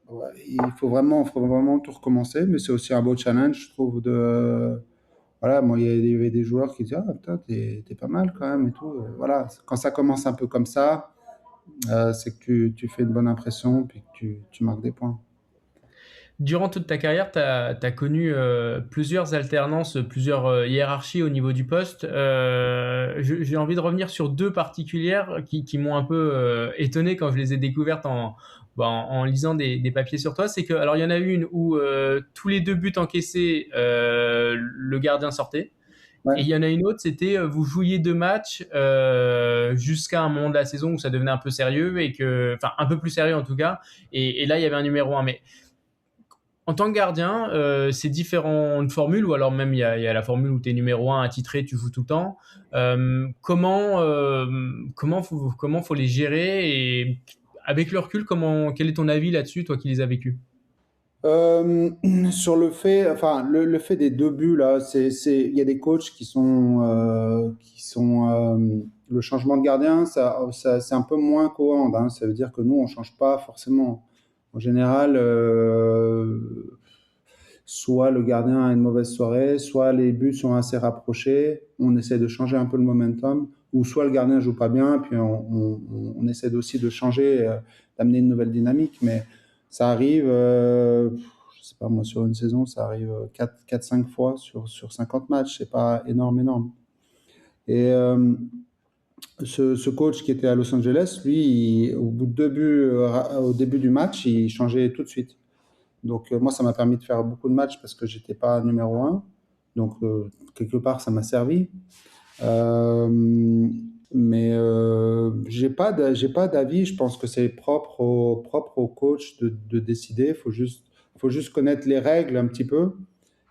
Ouais, il faut vraiment tout recommencer, mais c'est aussi un beau challenge, je trouve, voilà, moi, il y avait des joueurs qui disaient, ah, putain, t'es pas mal quand même et tout. Voilà, quand ça commence un peu comme ça, c'est que tu fais une bonne impression, puis que tu marques des points. Durant toute ta carrière, tu as connu plusieurs alternances, plusieurs hiérarchies au niveau du poste. J'ai envie de revenir sur deux particulières qui m'ont un peu étonné quand je les ai découvertes en lisant des papiers sur toi. C'est que, alors il y en a une où tous les deux buts encaissés, le gardien sortait. Ouais. Et il y en a une autre, c'était vous jouiez deux matchs jusqu'à un moment de la saison où ça devenait un peu sérieux enfin un peu plus sérieux en tout cas. Et là, il y avait un numéro un. Mais en tant que gardien, c'est différentes formules, ou alors même il y a la formule où tu es numéro un attitré, tu joues tout le temps. Comment faut les gérer, et avec le recul, quel est ton avis là-dessus, toi qui les as vécus? Euh, Sur le fait des deux buts là, il y a des coachs le changement de gardien, c'est un peu moins cohérent, hein. Ça veut dire que nous, on change pas forcément. En général, soit le gardien a une mauvaise soirée, soit les buts sont assez rapprochés, on essaie de changer un peu le momentum, ou soit le gardien joue pas bien, puis on essaie aussi de changer, d'amener une nouvelle dynamique. Mais ça arrive, je sais pas moi, sur une saison, ça arrive 4-5 fois sur 50 matchs, c'est pas énorme, énorme. Et ce coach qui était à Los Angeles, lui, au bout de 2 buts, au début du match, il changeait tout de suite. Donc moi, ça m'a permis de faire beaucoup de matchs parce que j'étais pas numéro un. Donc quelque part, ça m'a servi. Euh, mais j'ai pas d'avis. Je pense que c'est propre au coach de décider. Faut juste connaître les règles un petit peu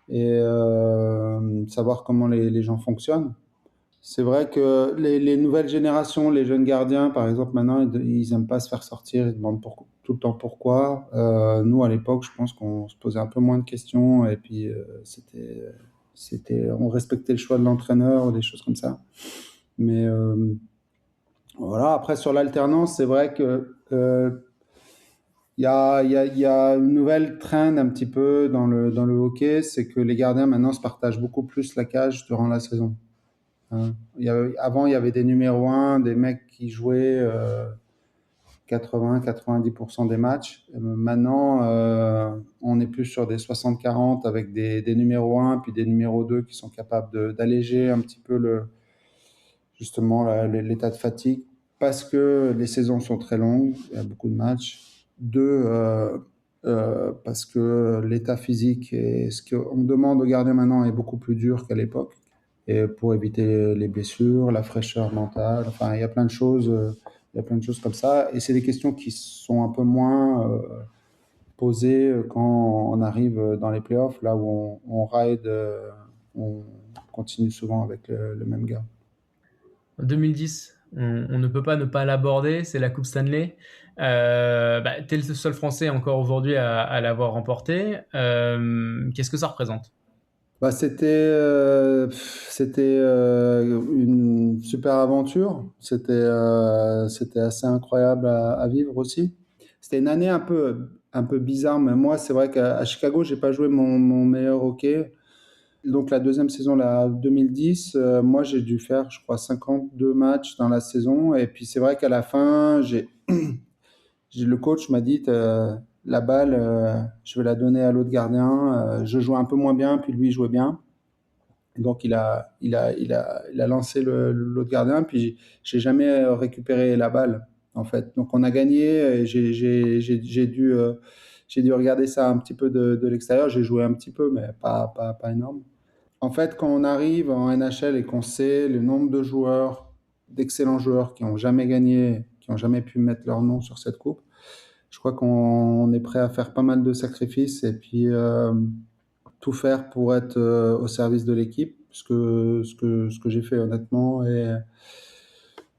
et savoir comment les gens fonctionnent. C'est vrai que les nouvelles générations, les jeunes gardiens, par exemple, maintenant, ils aiment pas se faire sortir, ils demandent tout le temps pourquoi. Nous, à l'époque, je pense qu'on se posait un peu moins de questions et puis on respectait le choix de l'entraîneur ou des choses comme ça. Mais voilà, après, sur l'alternance, c'est vrai que il y a une nouvelle trend un petit peu dans le hockey, c'est que les gardiens maintenant se partagent beaucoup plus la cage durant la saison. Hein. Avant, il y avait des numéros 1, des mecs qui jouaient 80-90% des matchs. Maintenant, on est plus sur des 60-40 avec des numéros 1 puis des numéros 2 qui sont capables d'alléger un petit peu justement l'état de fatigue parce que les saisons sont très longues, il y a beaucoup de matchs. Deux, parce que l'état physique et ce qu'on demande aux gardiens maintenant est beaucoup plus dur qu'à l'époque. Et pour éviter les blessures, la fraîcheur mentale, enfin, il y a plein de choses, il y a plein de choses comme ça. Et c'est des questions qui sont un peu moins posées quand on arrive dans les playoffs, là où on ride, on continue souvent avec le même gars. En 2010, on ne peut pas ne pas l'aborder, c'est la Coupe Stanley. T'es le seul Français encore aujourd'hui à l'avoir remporté. Qu'est-ce que ça représente? Bah, c'était une super aventure. C'était assez incroyable à vivre aussi. C'était une année un peu bizarre, mais moi, c'est vrai qu'à Chicago, j'ai pas joué mon meilleur hockey. Donc la deuxième saison, la 2010, moi, j'ai dû faire, je crois, 52 matchs dans la saison. Et puis c'est vrai qu'à la fin, le coach m'a dit, la balle, je vais la donner à l'autre gardien. Je jouais un peu moins bien, puis lui il jouait bien. Et donc il a lancé l'autre gardien, puis j'ai jamais récupéré la balle en fait. Donc on a gagné. Et j'ai dû regarder ça un petit peu de l'extérieur. J'ai joué un petit peu, mais pas énorme. En fait, quand on arrive en NHL et qu'on sait le nombre de joueurs, d'excellents joueurs qui n'ont jamais gagné, qui n'ont jamais pu mettre leur nom sur cette coupe, je crois qu'on est prêt à faire pas mal de sacrifices et puis tout faire pour être au service de l'équipe, ce que j'ai fait honnêtement. Et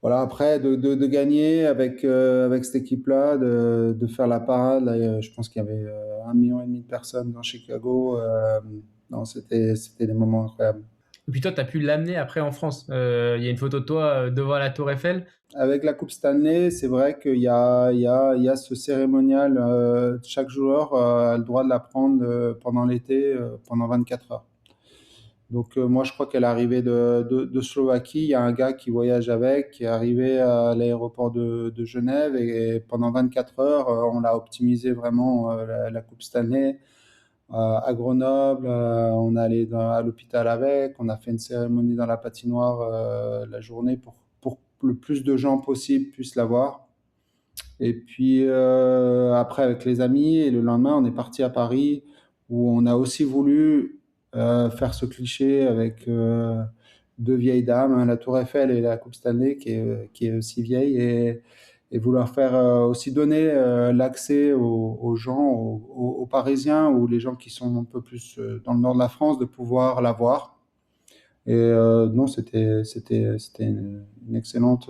voilà, après, de gagner avec cette équipe-là, de faire la parade, là, je pense qu'il y avait 1,5 million de personnes dans Chicago. Non, c'était des moments incroyables. Et puis toi, tu as pu l'amener après en France. Il y a une photo de toi devant la Tour Eiffel. Avec la Coupe Stanley, c'est vrai il y a ce cérémonial. Chaque joueur a le droit de la prendre pendant l'été, pendant 24 heures. Donc moi, je crois qu'elle est arrivée de Slovaquie. Il y a un gars qui voyage avec, qui est arrivé à l'aéroport de Genève et pendant 24 heures, on l'a optimisé vraiment la Coupe Stanley. À Grenoble, on est allé à l'hôpital avec, on a fait une cérémonie dans la patinoire la journée pour que le plus de gens possible puissent la voir. Et puis après avec les amis, et le lendemain on est parti à Paris où on a aussi voulu faire ce cliché avec deux vieilles dames, hein, la Tour Eiffel et la Coupe Stanley qui est aussi vieille et vouloir faire aussi donner l'accès aux gens, aux Parisiens ou les gens qui sont un peu plus dans le nord de la France de pouvoir la voir. Et non, c'était une excellente.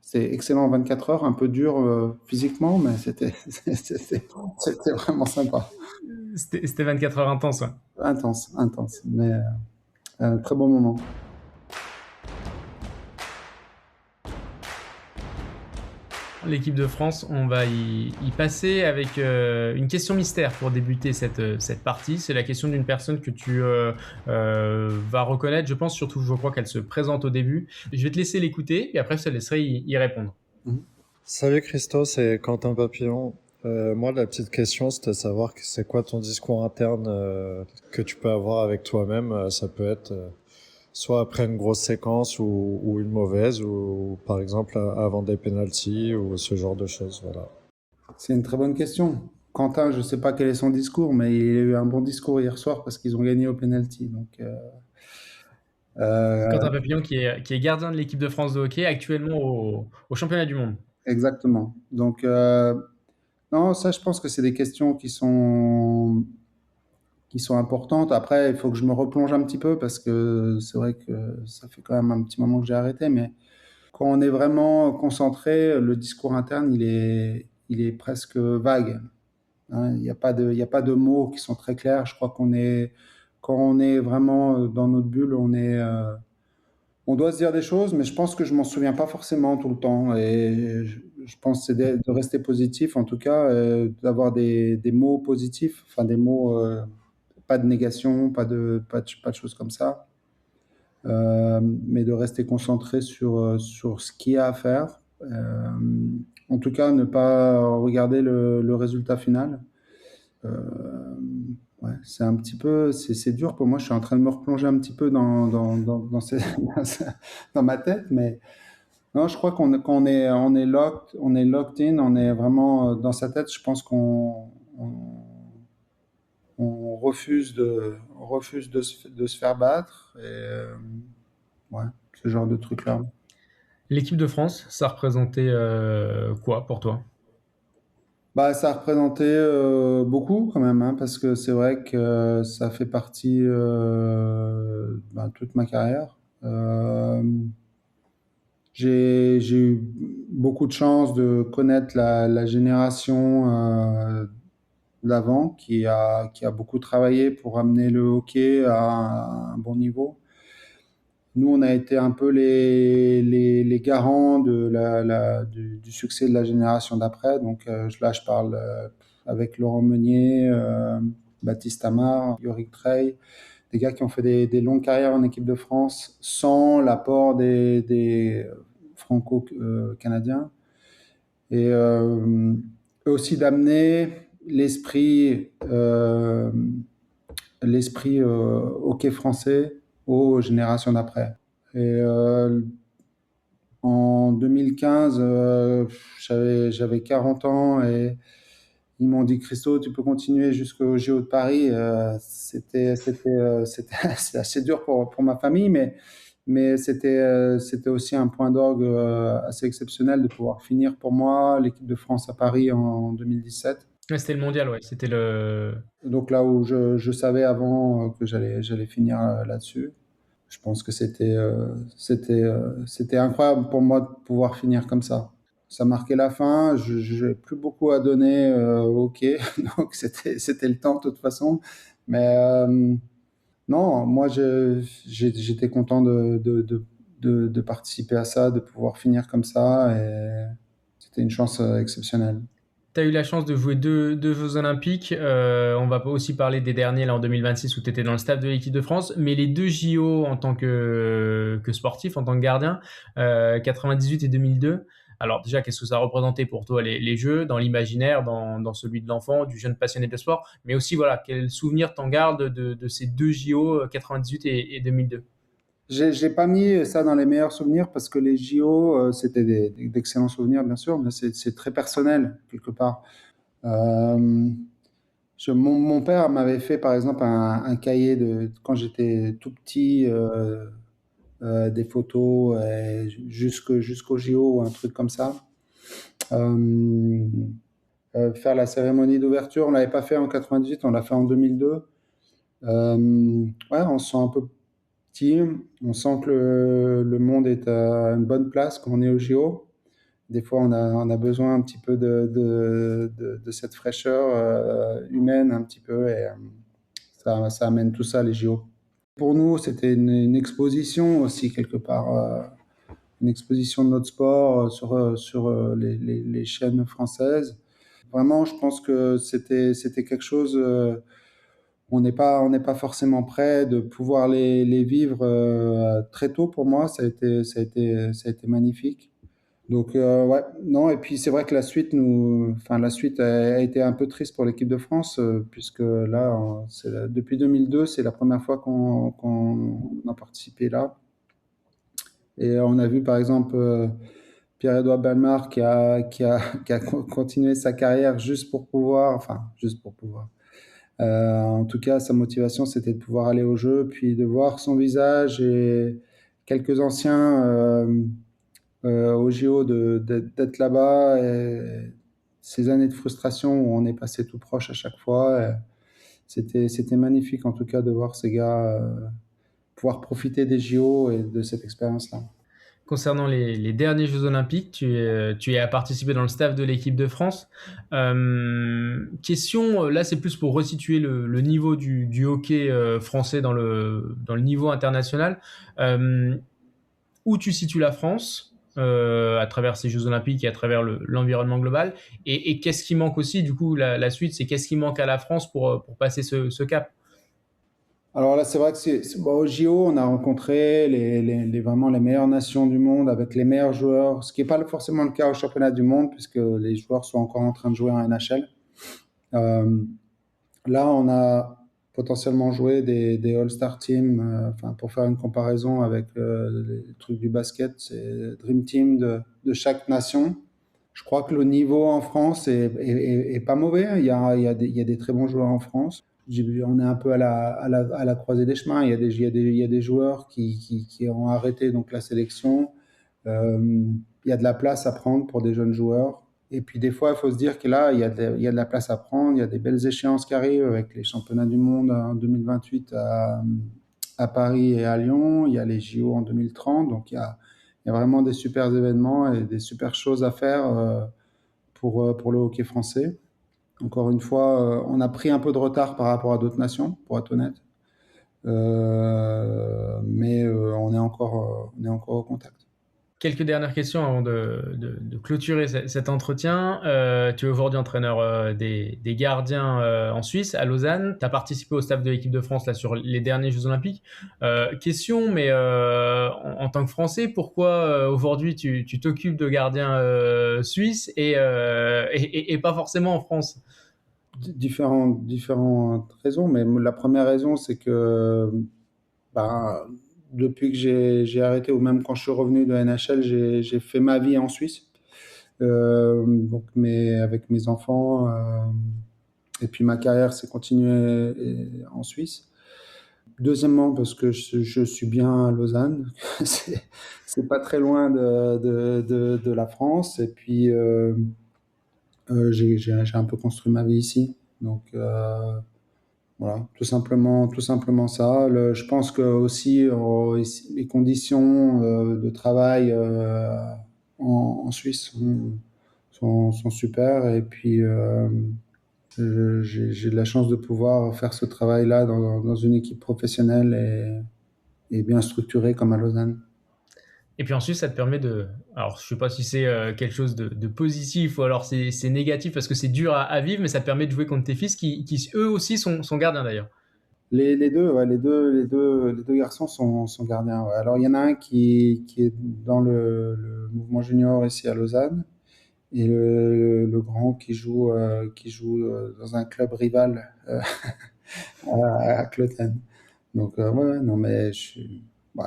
C'est excellent 24 heures, un peu dur physiquement, mais c'était vraiment sympa. C'était 24 heures intenses, ouais. Intense, mais un très bon moment. l'équipe de France. On va y passer avec une question mystère pour débuter cette partie. C'est la question d'une personne que tu vas reconnaître, je pense, surtout je crois qu'elle se présente au début. Je vais te laisser l'écouter et après je te laisserai y répondre. Salut Christo, c'est Quentin Papillon. Moi, la petite question, c'était de savoir c'est quoi ton discours interne que tu peux avoir avec toi-même. Ça peut être soit après une grosse séquence ou une mauvaise, ou par exemple avant des pénaltys ou ce genre de choses. Voilà. C'est une très bonne question. Quentin, je ne sais pas quel est son discours, mais il a eu un bon discours hier soir parce qu'ils ont gagné au penalty. Donc, Quentin Papillon qui est gardien de l'équipe de France de hockey actuellement au championnat du monde. exactement. Donc, non, ça, je pense que c'est des questions qui sont importantes. Après, il faut que je me replonge un petit peu parce que c'est vrai que ça fait quand même un petit moment que j'ai arrêté. Mais quand on est vraiment concentré, le discours interne, il est presque vague. Hein. Il y a pas de mots qui sont très clairs. Je crois quand on est vraiment dans notre bulle, on doit se dire des choses, mais je pense que je m'en souviens pas forcément tout le temps. Et je pense que c'est de rester positif, en tout cas, d'avoir des mots positifs, enfin des mots, pas de négation, pas de choses comme ça, mais de rester concentré sur ce qu'il y a à faire. En tout cas, ne pas regarder le résultat final. Euh, ouais, c'est un petit peu, c'est dur pour moi. Je suis en train de me replonger un petit peu dans ma tête, mais non, je crois on est locked in, on est vraiment dans sa tête. Je pense on, on refuse de se faire battre et ouais, ce genre de trucs-là. L'équipe de France, ça représentait quoi pour toi? Bah, ça a représenté beaucoup quand même, hein, parce que c'est vrai que ça fait partie toute ma carrière. J'ai eu beaucoup de chance de connaître la génération d'avant qui a beaucoup travaillé pour amener le hockey à un bon niveau. Nous, on a été un peu les garants du succès de la génération d'après. Donc là, je parle avec Laurent Meunier, Baptiste Amar, Yorick Trey, des gars qui ont fait des longues carrières en équipe de France sans l'apport des franco-canadiens. Et aussi d'amener l'esprit hockey français aux générations d'après. Et en 2015, j'avais 40 ans et ils m'ont dit Christo, tu peux continuer jusqu'au JO de Paris. C'était assez dur pour ma famille, mais c'était aussi un point d'orgue assez exceptionnel de pouvoir finir pour moi l'équipe de France à Paris en 2017. Ouais, c'était le mondial, ouais. C'était le. Donc là où je savais avant que j'allais finir là-dessus. Je pense que c'était incroyable pour moi de pouvoir finir comme ça. Ça marquait la fin. Je n'ai plus beaucoup à donner au hockey, donc c'était le temps de toute façon. Mais non, moi j'étais content de participer à ça, de pouvoir finir comme ça, et c'était une chance exceptionnelle. Tu as eu la chance de jouer deux Jeux Olympiques. On va aussi parler des derniers là, en 2026 où tu étais dans le staff de l'équipe de France. Mais les deux JO en tant que sportif, en tant que gardien, 98 et 2002. Alors déjà, qu'est-ce que ça représentait pour toi les Jeux, dans l'imaginaire, dans celui de l'enfant, du jeune passionné de sport, mais aussi voilà, quel souvenir t'en gardes de ces deux JO 98 et 2002? J'ai pas mis ça dans les meilleurs souvenirs parce que les JO, c'était d'excellents souvenirs, bien sûr, mais c'est très personnel, quelque part. Euh, mon père m'avait fait, par exemple, un cahier quand j'étais tout petit, des photos jusqu'au JO ou un truc comme ça. Euh, faire la cérémonie d'ouverture, on l'avait pas fait en 98, on l'a fait en 2002. Ouais, on se sent un peu petit, on sent que le monde est à une bonne place quand on est au JO. Des fois, on a besoin un petit peu de cette fraîcheur humaine, un petit peu, et ça amène tout ça, les JO. Pour nous, c'était une exposition aussi, quelque part. une exposition de notre sport sur les chaînes françaises. Vraiment, je pense que c'était quelque chose. On n'est pas forcément prêt de pouvoir les vivre très tôt pour moi. Ça a été magnifique. Donc, ouais, non, et puis c'est vrai que la suite a été un peu triste pour l'équipe de France, puisque là, depuis 2002, c'est la première fois qu'on a participé là. Et on a vu par exemple Pierre-Edouard Bellemare qui a continué sa carrière juste pour pouvoir. En tout cas, sa motivation, c'était de pouvoir aller au jeu, puis de voir son visage et quelques anciens au JO d'être là-bas. Et ces années de frustration où on est passé tout proche à chaque fois, c'était magnifique en tout cas de voir ces gars pouvoir profiter des JO et de cette expérience-là. Concernant les derniers Jeux Olympiques, tu y as participé dans le staff de l'équipe de France. Question, là c'est plus pour resituer le niveau du hockey français dans le niveau international. Où tu situes la France à travers ces Jeux Olympiques et à travers l'environnement global, et qu'est-ce qui manque aussi, du coup la suite, c'est qu'est-ce qui manque à la France pour passer ce cap? Alors là, c'est vrai que bon, au JO, on a rencontré vraiment les meilleures nations du monde avec les meilleurs joueurs, ce qui n'est pas forcément le cas au championnat du monde, puisque les joueurs sont encore en train de jouer en NHL. Euh, Là, on a potentiellement joué des All-Star Teams, pour faire une comparaison avec les trucs du basket, c'est Dream Team de chaque nation. Je crois que le niveau en France est pas mauvais. Il y a des très bons joueurs en France. On est un peu à la croisée des chemins. Il y a des joueurs qui ont arrêté donc la sélection. Il y a de la place à prendre pour des jeunes joueurs. Et puis des fois, il faut se dire que là, il y a de la place à prendre. Il y a des belles échéances qui arrivent avec les championnats du monde en 2028 à Paris et à Lyon. Il y a les JO en 2030. Donc il y a vraiment des super événements et des super choses à faire pour le hockey français. Encore une fois, on a pris un peu de retard par rapport à d'autres nations, pour être honnête. Mais on est encore au contact. Quelques dernières questions avant de clôturer cet entretien. Tu es aujourd'hui entraîneur des gardiens en Suisse, à Lausanne. Tu as participé au staff de l'équipe de France là, sur les derniers Jeux Olympiques. Question, mais en tant que Français, pourquoi aujourd'hui tu t'occupes de gardiens suisses et pas forcément en France? Différentes raisons, mais la première raison, c'est que bah, depuis que j'ai arrêté, ou même quand je suis revenu de NHL, j'ai fait ma vie en Suisse, donc avec mes enfants, et puis ma carrière s'est continuée en Suisse. Deuxièmement, parce que je suis bien à Lausanne, c'est pas très loin de la France, et puis j'ai un peu construit ma vie ici, donc voilà, tout simplement ça. Je pense que aussi ici, les conditions de travail en Suisse sont super, et puis j'ai de la chance de pouvoir faire ce travail-là dans une équipe professionnelle et bien structurée comme à Lausanne. Et puis ensuite, ça te permet de... Alors, je sais pas si c'est quelque chose de positif ou alors c'est négatif parce que c'est dur à vivre, mais ça te permet de jouer contre tes fils qui eux aussi sont gardiens d'ailleurs. Les deux, ouais, les deux garçons sont gardiens. Ouais. Alors, il y en a un qui est dans le mouvement junior ici à Lausanne, et le grand qui joue dans un club rival à Cloten. Donc, ouais, ouais, non, mais ouais.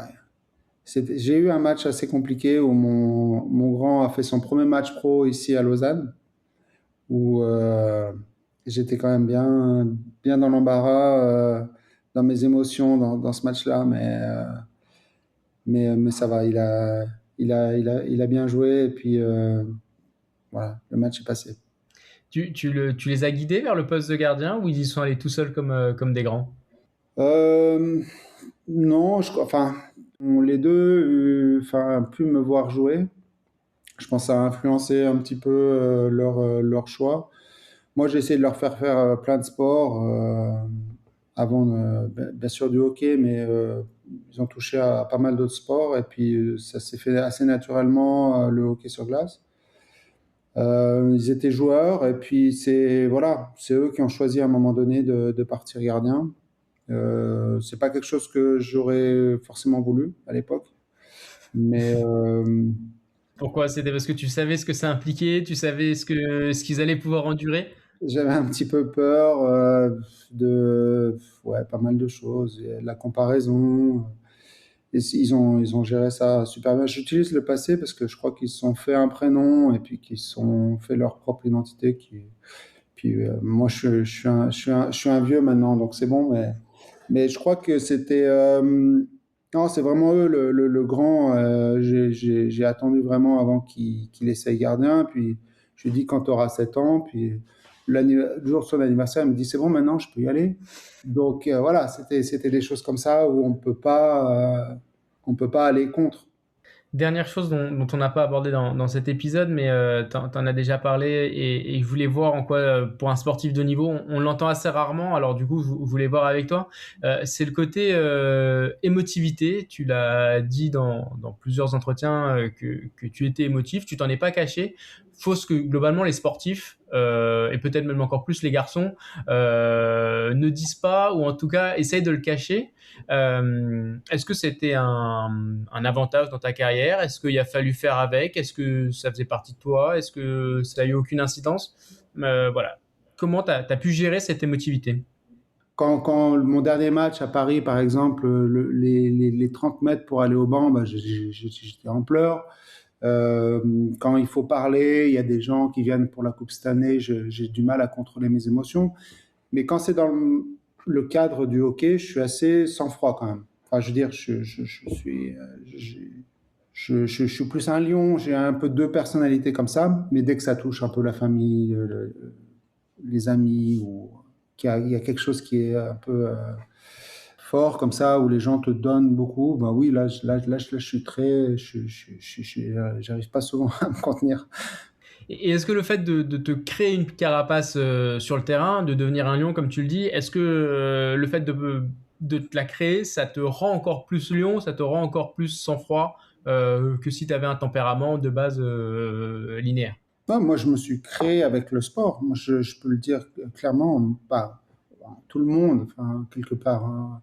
J'ai eu un match assez compliqué où mon grand a fait son premier match pro ici à Lausanne, où j'étais quand même bien dans l'embarras, dans mes émotions dans ce match-là, mais ça va, il a bien joué, et puis voilà, le match est passé. Tu les as guidés vers le poste de gardien ou ils y sont allés tout seuls comme des grands? Euh, non, enfin, les deux, pu me voir jouer, je pense que ça a influencé un petit peu leur choix. Moi, j'ai essayé de leur faire plein de sports, avant, bien sûr du hockey, mais ils ont touché à pas mal d'autres sports et puis ça s'est fait assez naturellement, le hockey sur glace. Ils étaient joueurs et puis voilà, c'est eux qui ont choisi à un moment donné de partir gardien. C'est pas quelque chose que j'aurais forcément voulu à l'époque, mais Pourquoi? C'était parce que tu savais ce que ça impliquait, tu savais ce qu'ils allaient pouvoir endurer? j'avais un petit peu peur de ouais, pas mal de choses, et la comparaison. Et ils ont géré ça super bien. J'utilise le passé parce que je crois qu'ils se sont fait un prénom et puis qu'ils se sont fait leur propre identité. Puis moi, je suis un vieux maintenant, donc c'est bon. Mais je crois que c'était. Non, c'est vraiment eux le grand. J'ai attendu vraiment avant qu'il essaye gardien. Puis je lui ai dit quand tu auras 7 ans. Puis le jour de son anniversaire, il me dit c'est bon, maintenant je peux y aller. Donc voilà, c'était des choses comme ça où on peut pas aller contre. Dernière chose dont on n'a pas abordé dans cet épisode, mais t'en as déjà parlé et je voulais voir en quoi, pour un sportif de niveau, on l'entend assez rarement, alors du coup, je voulais voir avec toi, c'est le côté émotivité. Tu l'as dit dans plusieurs entretiens que tu étais émotif, tu t'en es pas caché. Faut que globalement les sportifs, et peut-être même encore plus les garçons, ne disent pas, ou en tout cas essayent de le cacher. Est-ce que c'était un avantage dans ta carrière? Est-ce qu'il a fallu faire avec? Est-ce que ça faisait partie de toi? Est-ce que ça n'a eu aucune incidence? Voilà. Comment tu as pu gérer cette émotivité? Quand mon dernier match à Paris, par exemple, les 30 mètres pour aller au banc, bah, j'étais en pleurs. Euh, Quand il faut parler, il y a des gens qui viennent pour la Coupe cette année, j'ai du mal à contrôler mes émotions. Mais quand c'est dans le cadre du hockey, je suis assez sang-froid quand même. Enfin, je veux dire, je suis, je suis plus un lion, j'ai un peu deux personnalités comme ça, mais dès que ça touche un peu la famille, les amis, ou il y a quelque chose qui est un peu fort comme ça, où les gens te donnent beaucoup, ben oui, là, je suis très, j'arrive pas souvent à me contenir. Et est-ce que le fait de te créer une carapace sur le terrain, de devenir un lion comme tu le dis, est-ce que le fait de te la créer, ça te rend encore plus lion, ça te rend encore plus sang-froid que si tu avais un tempérament de base linéaire? Non, moi, je me suis créé avec le sport. Moi, je peux le dire clairement, pas tout le monde, enfin, quelque part, hein.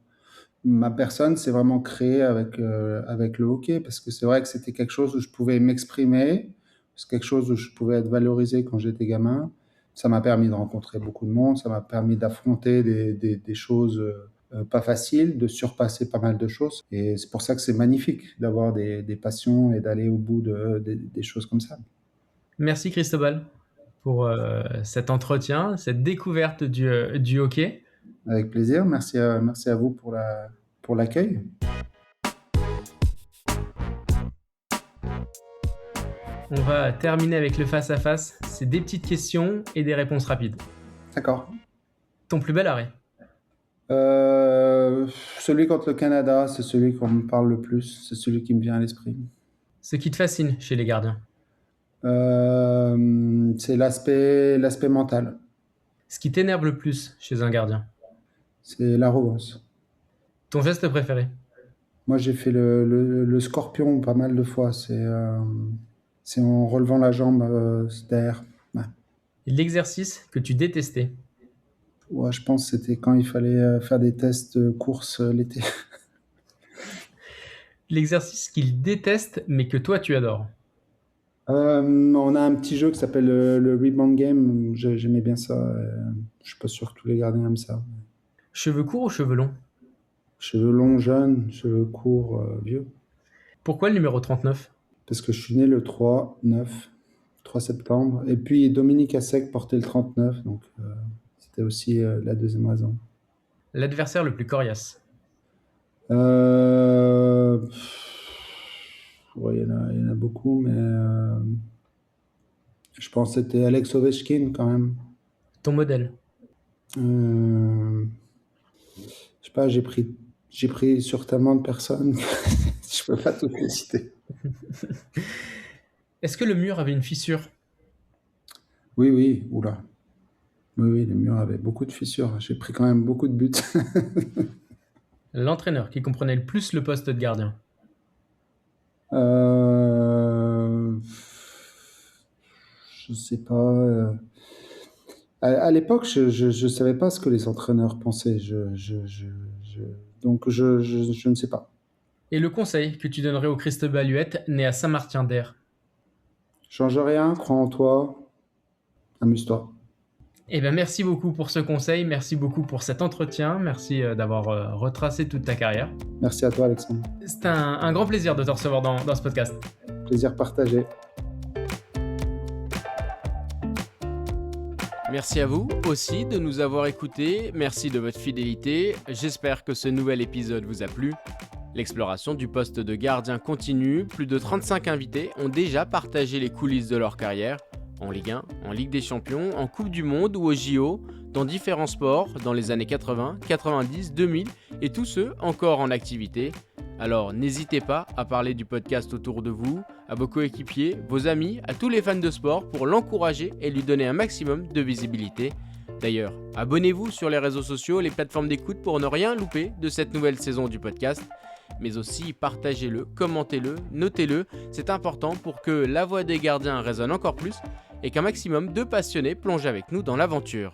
Ma personne s'est vraiment créée avec le hockey parce que c'est vrai que c'était quelque chose où je pouvais m'exprimer, c'est quelque chose où je pouvais être valorisé quand j'étais gamin. Ça m'a permis de rencontrer beaucoup de monde, ça m'a permis d'affronter des choses pas faciles, de surpasser pas mal de choses. Et c'est pour ça que c'est magnifique d'avoir des passions et d'aller au bout des choses comme ça. Merci Cristobal pour cet entretien, cette découverte du hockey. Avec plaisir. Merci à vous pour l'accueil. On va terminer avec le face-à-face. C'est des petites questions et des réponses rapides. D'accord. Ton plus bel arrêt? Celui contre le Canada, c'est celui qu'on me parle le plus. C'est celui qui me vient à l'esprit. Ce qui te fascine chez les gardiens? C'est l'aspect mental. Ce qui t'énerve le plus chez un gardien? C'est l'arrogance. Ton geste préféré? Moi, j'ai fait le scorpion pas mal de fois. C'est en relevant la jambe derrière. Ouais. Et l'exercice que tu détestais? Ouais, je pense que c'était quand il fallait faire des tests de course l'été. L'exercice qu'il déteste mais que toi tu adores? On a un petit jeu qui s'appelle le Rebound Game. J'aimais bien ça. Je suis pas sûr que tous les gardiens aiment ça. Cheveux courts ou cheveux longs? Cheveux longs, jeunes, cheveux courts, vieux. Pourquoi le numéro 39? Parce que je suis né le 3 septembre. Et puis Dominique Assec portait le 39, donc c'était aussi la deuxième raison. L'adversaire le plus coriace? Ouais, il y en a beaucoup, mais je pense que c'était Alex Ovechkin quand même. Ton modèle? Euh, je sais pas, j'ai pris sur tellement de personnes que je peux pas tout les citer. Est-ce que le mur avait une fissure? Oui, oui, oula. Oui, oui, le mur avait beaucoup de fissures. J'ai pris quand même beaucoup de buts. L'entraîneur qui comprenait le plus le poste de gardien. Euh, je sais pas. À l'époque, je savais pas ce que les entraîneurs pensaient. Je- donc, je ne sais pas. Et le conseil que tu donnerais au Cristobal Huette, né à Saint-Martin-d'Hères. Change rien, crois en toi, amuse-toi. Eh bien, merci beaucoup pour ce conseil, merci beaucoup pour cet entretien, merci d'avoir retracé toute ta carrière. Merci à toi, Alexandre. C'est un grand plaisir de te recevoir dans ce podcast. Plaisir partagé. Merci à vous aussi de nous avoir écoutés, merci de votre fidélité, j'espère que ce nouvel épisode vous a plu. L'exploration du poste de gardien continue, plus de 35 invités ont déjà partagé les coulisses de leur carrière, en Ligue 1, en Ligue des Champions, en Coupe du Monde ou au JO, dans différents sports, dans les années 80, 90, 2000 et tous ceux encore en activité. Alors n'hésitez pas à parler du podcast autour de vous, à vos coéquipiers, vos amis, à tous les fans de sport pour l'encourager et lui donner un maximum de visibilité. D'ailleurs, abonnez-vous sur les réseaux sociaux, les plateformes d'écoute pour ne rien louper de cette nouvelle saison du podcast. Mais aussi partagez-le, commentez-le, notez-le, c'est important pour que la voix des gardiens résonne encore plus et qu'un maximum de passionnés plongent avec nous dans l'aventure.